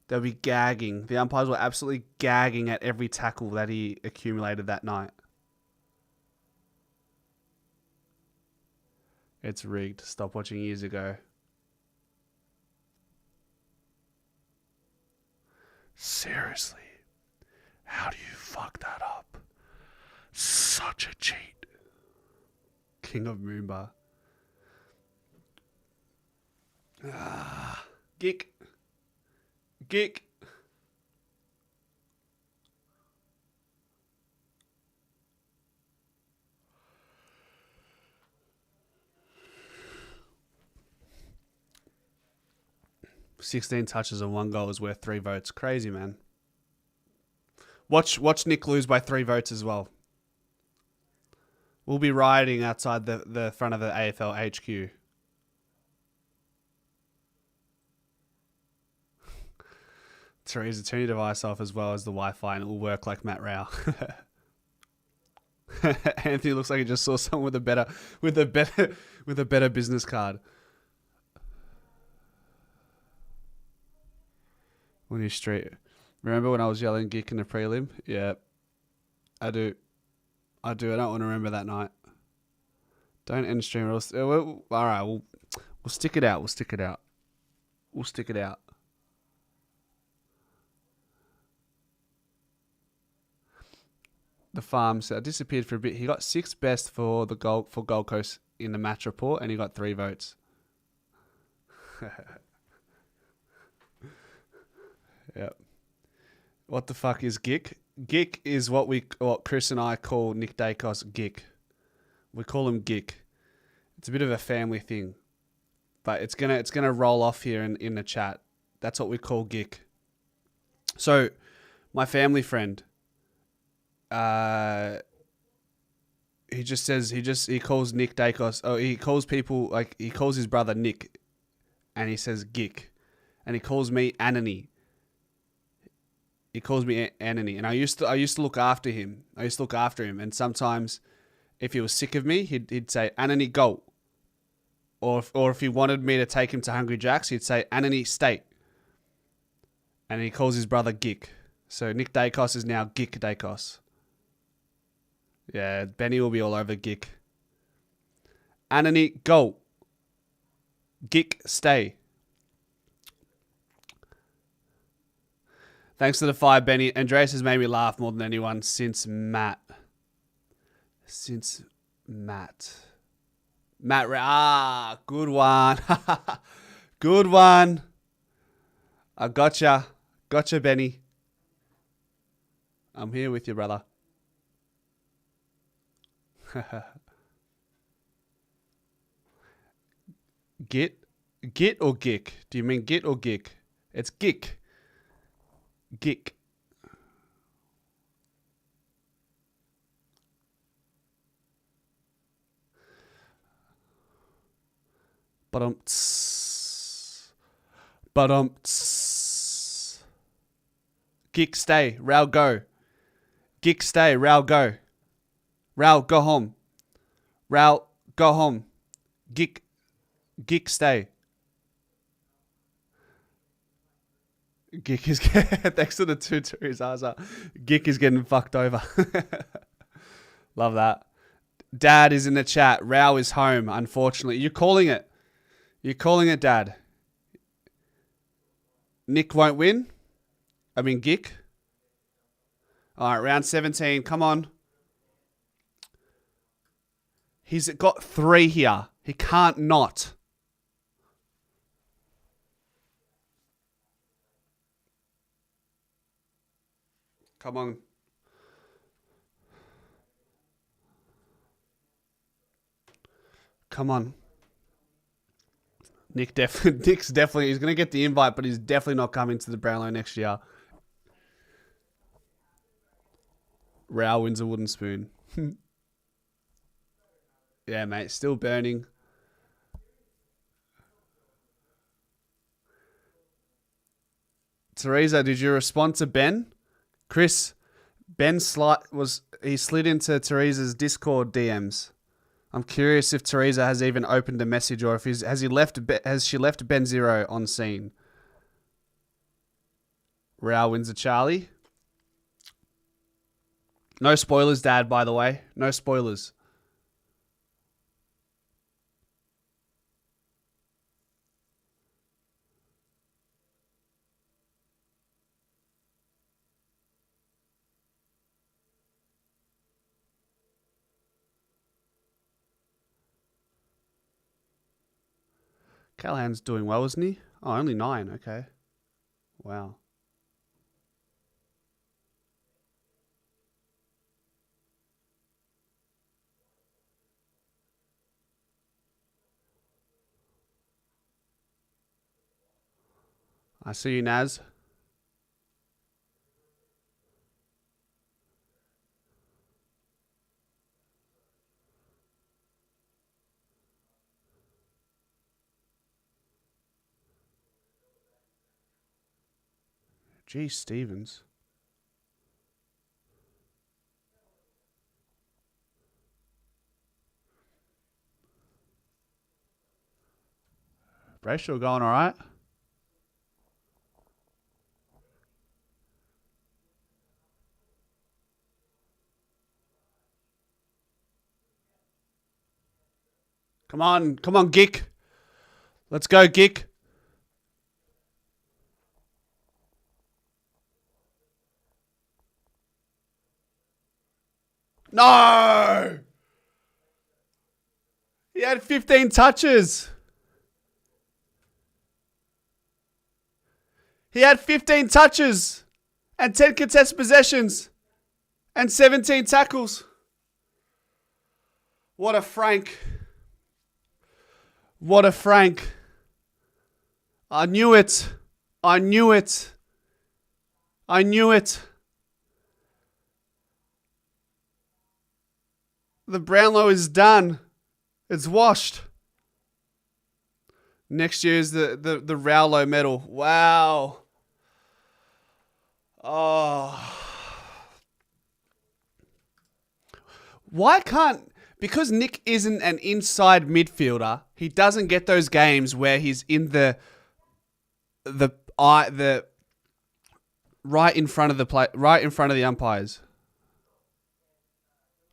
S1: They'll be gagging. The umpires were absolutely gagging at every tackle that he accumulated that night. It's rigged. Stop watching years ago. Seriously. How do you fuck that up? Such a cheat. King of Moomba. Gick. Gick. "16 touches and 1 goal is worth 3 votes. Crazy, man. Watch Nick lose by 3 votes as well. We'll be rioting outside the front of the AFL HQ. Teresa, turn your device off as well as the Wi-Fi and it will work like Matt Rao. Anthony looks like he just saw someone with a better business card. When you street, remember when I was yelling "geek" in the prelim? Yeah, I do. I don't want to remember that night. Don't end stream. All right, we'll stick it out. We'll stick it out. We'll stick it out. The farm said, I disappeared for a bit. He got 6th best for Gold Coast in the match report, and he got 3 votes. Yep. What the fuck is Gick? Gick is what Chris and I call Nick Dacos Gick. We call him Gick. It's a bit of a family thing, but it's gonna roll off here in the chat. That's what we call Gick. So, my family friend, he just says he calls Nick Dacos. Oh, he calls people like he calls his brother Nick, and he says Gick, and he calls me Anony. He calls me Anony, and I used to look after him. And sometimes, if he was sick of me, he'd say Anony go, or if he wanted me to take him to Hungry Jack's, he'd say Anony State, and he calls his brother Gick. So Nick Dacos is now Gick Dacos. Yeah, Benny will be all over Gick. Anony go, Gick stay. Thanks to the 5, Benny. Andreas has made me laugh more than anyone since Matt. Good one. Good one. I gotcha. Gotcha, Benny. I'm here with you, brother. Git or Gick? Do you mean Git or Gick? It's Gick. Gick. Gick stay. Rao go. Gick, stay. Rao, go. Rao, go home. Rao, go home. Gick, stay. Gick is thanks to the two to his answer. Gick is getting fucked over. Love that. Dad is in the chat. Rao is home, unfortunately. You're calling it. You're calling it, Dad. Nick won't win. I mean, Gick. All right, round 17. Come on. He's got 3 here. He can't not. Come on. Come on. Nick's definitely, he's going to get the invite, but he's definitely not coming to the Brownlow next year. Rao wins a wooden spoon. Yeah, mate, still burning. Teresa, did you respond to Ben? Chris, Ben slid into Teresa's Discord DMs. I'm curious if Teresa has even opened a message or if has she left Ben Zero on scene. Rao wins a Charlie. No spoilers, Dad, by the way. No spoilers. Callahan's doing well, isn't he? Oh, only 9. Okay. Wow. I see you, Naz. Gee, Stevens. Brayshaw going all right. Come on, Gick. Let's go, Gick. No! He had 15 touches. He had 15 touches and 10 contested possessions and 17 tackles. What a Frank. What a Frank. I knew it. I knew it. I knew it. The Brownlow is done. It's washed. Next year is the Rowlow medal. Wow. Oh. Why can't... Because Nick isn't an inside midfielder, he doesn't get those games where he's in the right in front of the umpires.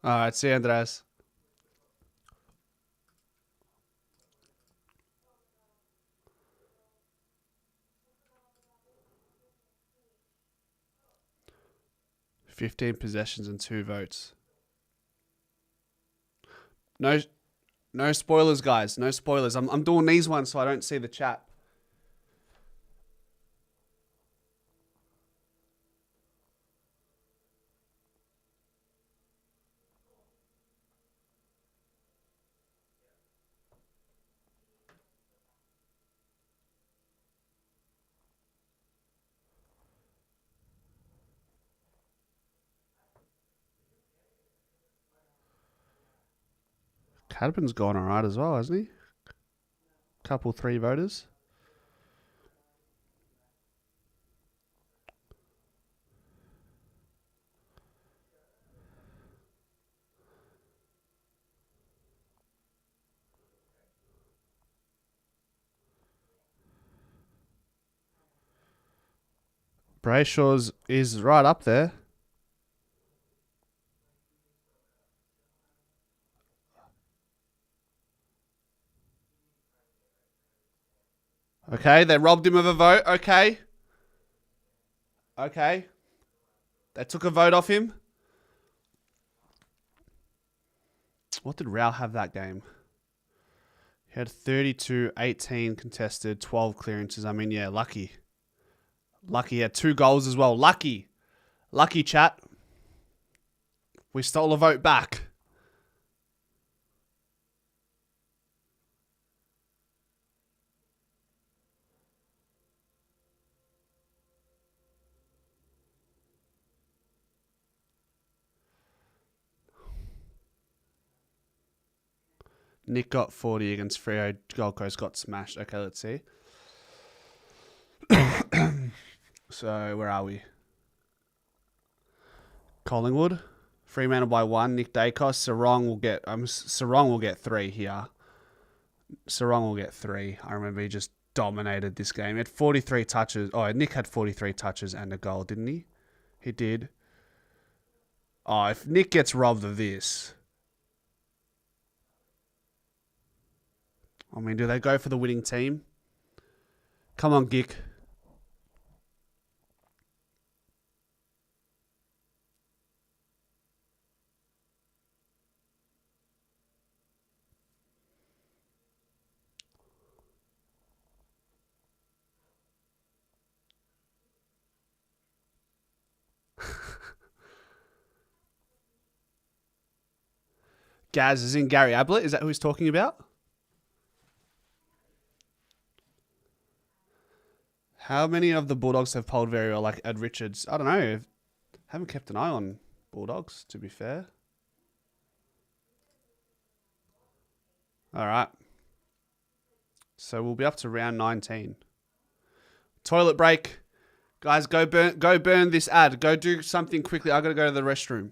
S1: All right, see you, Andreas. "15 possessions and 2 votes. No spoilers, guys. No spoilers. I'm doing these ones so I don't see the chat. Cadman's gone all right as well, hasn't he? Couple 3 voters. Brayshaw's is right up there. Okay, they robbed him of a vote. Okay. Okay. They took a vote off him. What did Rao have that game? He had 32, 18 contested, 12 clearances. I mean, yeah, lucky. Lucky. He had 2 goals as well. Lucky. Lucky, chat. We stole a vote back. Nick got 40 against Freo. Gold Coast got smashed. Okay, let's see. So, where are we? Collingwood. Fremantle by 1. Nick Dacos. Sarong will get 3 here. Sarong will get 3. I remember he just dominated this game. He had 43 touches. Oh, Nick had 43 touches and a goal, didn't he? He did. Oh, if Nick gets robbed of this... I mean, do they go for the winning team? Come on, Gick. Gaz is in Gary Ablett. Is that who he's talking about? How many of the Bulldogs have polled very well, like Ed Richards? I don't know. Haven't kept an eye on Bulldogs, to be fair. All right. So we'll be up to round 19. Toilet break. Guys, go burn this ad. Go do something quickly. I got to go to the restroom.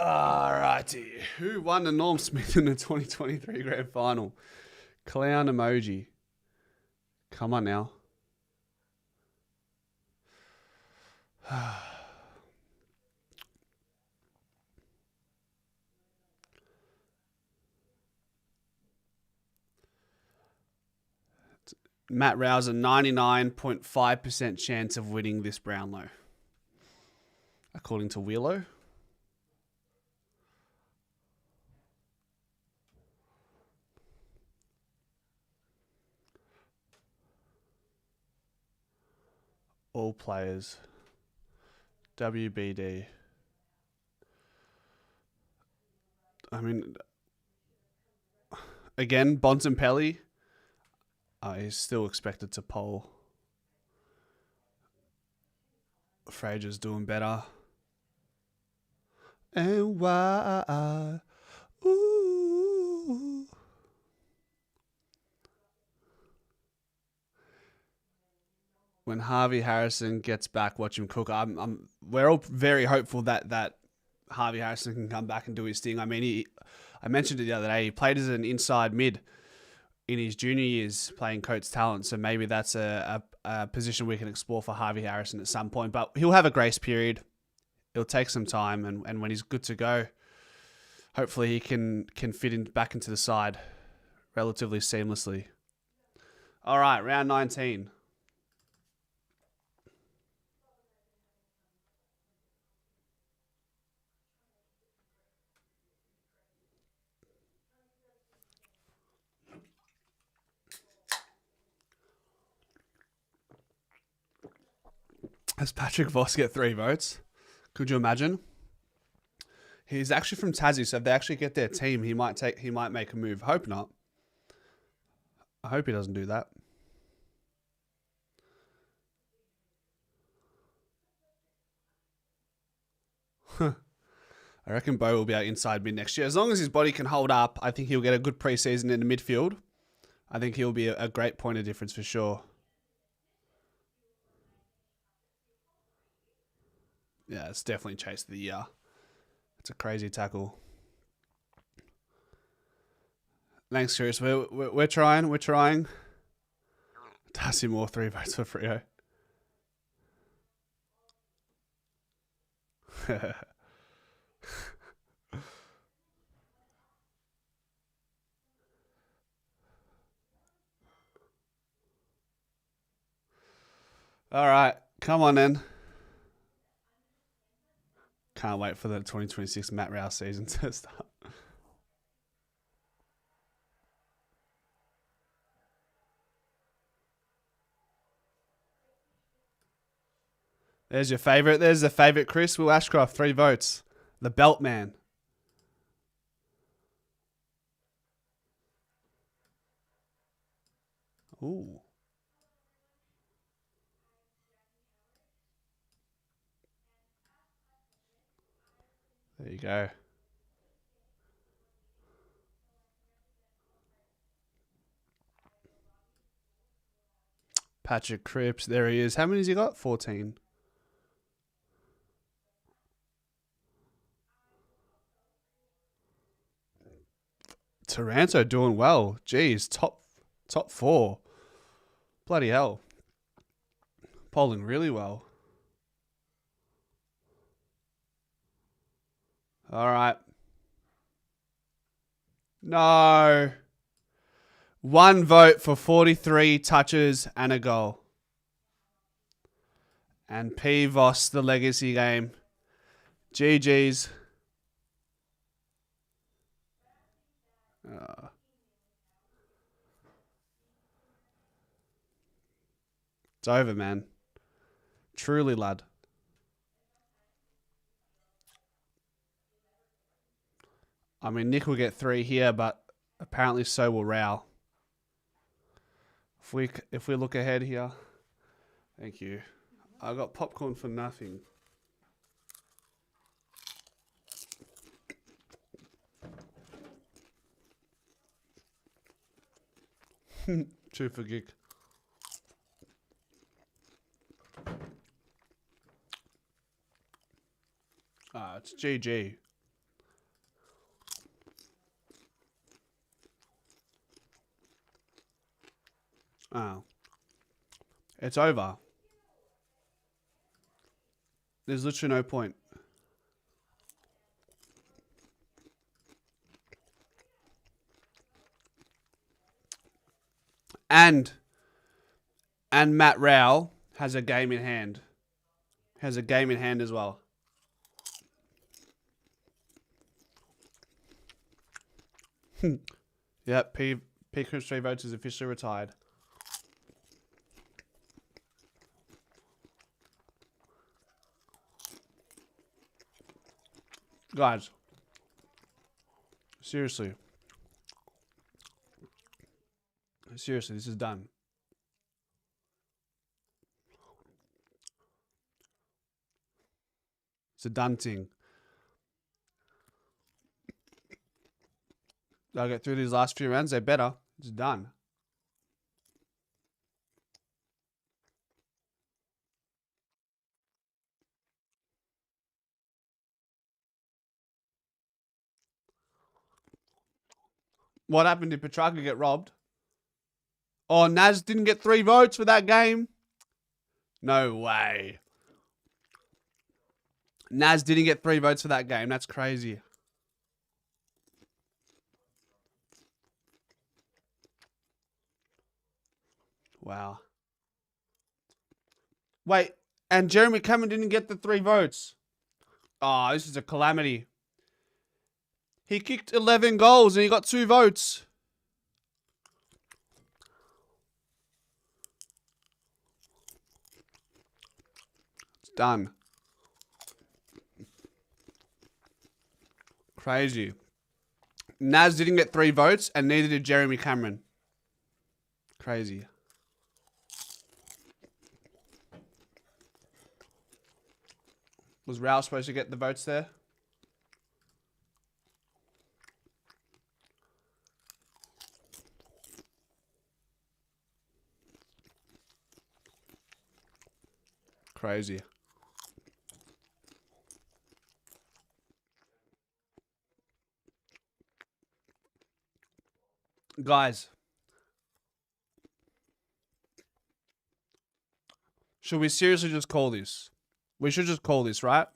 S1: Alrighty. Who won the Norm Smith in the 2023 Grand Final? Clown emoji. Come on now. Matt Rouse a 99.5% chance of winning this Brownlow, according to Wheelo. All players. WBD. I mean, again, Bontempelli is still expected to poll. Fraser's doing better. And why? Ooh. When Harvey Harrison gets back, watch him cook. We're all very hopeful that Harvey Harrison can come back and do his thing. I mean, I mentioned it the other day. He played as an inside mid in his junior years, playing Coates Talent. So maybe that's a position we can explore for Harvey Harrison at some point. But he'll have a grace period. It'll take some time, and when he's good to go, hopefully he can fit in back into the side relatively seamlessly. All right, round 19. Has Patrick Voss get 3 votes? Could you imagine? He's actually from Tassie, so if they actually get their team, he might make a move. Hope not. I hope he doesn't do that. I reckon Bo will be out inside mid next year. As long as his body can hold up, I think he'll get a good preseason in the midfield. I think he'll be a great point of difference for sure. Yeah, it's definitely chase of the year. It's a crazy tackle. Thanks, Chris. We're trying. We're trying. Darcy Moore, 3 votes for Freo. All right. Come on, then. Can't wait for the 2026 Matt Rouse season to start. There's your favourite. There's the favourite, Chris. Will Ashcroft, 3 votes. The Belt Man. Ooh. There you go. Patrick Cripps, there he is. How many has he got? 14. Taranto doing well. Jeez, top 4. Bloody hell. Polling really well. All right. No. 1 vote for 43 touches and a goal. And P. Voss, the legacy game. GG's. It's over, man. Truly, lad. I mean, Nick will get 3 here, but apparently so will Rao. If we look ahead here. Thank you. I got popcorn for nothing. Two for gig. It's GG. Oh. It's over. There's literally no point. And And Matt Rowell has a game in hand. Has a game in hand as well. Yep, P Crips 3 votes is officially retired. Guys, seriously. Seriously, this is done. It's a done thing. They'll get through these last few rounds. They better. It's done. What happened? Did Petrarca get robbed? Oh, Naz didn't get 3 votes for that game. No way. Naz didn't get 3 votes for that game. That's crazy. Wow. Wait, and Jeremy Cameron didn't get the 3 votes. Oh, this is a calamity. He kicked 11 goals and he got 2 votes. It's done. Crazy. Naz didn't get 3 votes and neither did Jeremy Cameron. Crazy. Was Rao supposed to get the votes there? Crazy. Guys. Should we seriously just call this? We should just call this, right?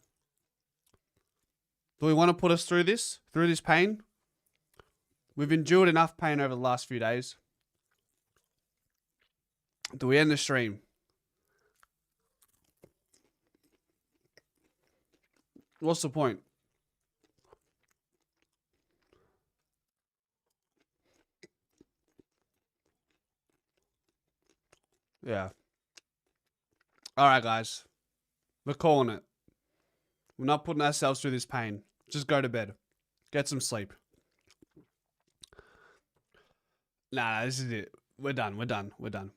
S1: Do we want to put us through this? Through this pain? We've endured enough pain over the last few days. Do we end the stream? What's the point? Yeah. Alright, guys. We're calling it. We're not putting ourselves through this pain. Just go to bed. Get some sleep. Nah, this is it. We're done. We're done. We're done.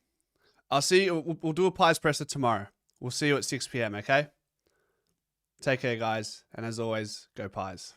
S1: I'll see you. We'll do a Pies Presser tomorrow. We'll see you at 6 p.m., okay? Take care, guys. And as always, go Pies.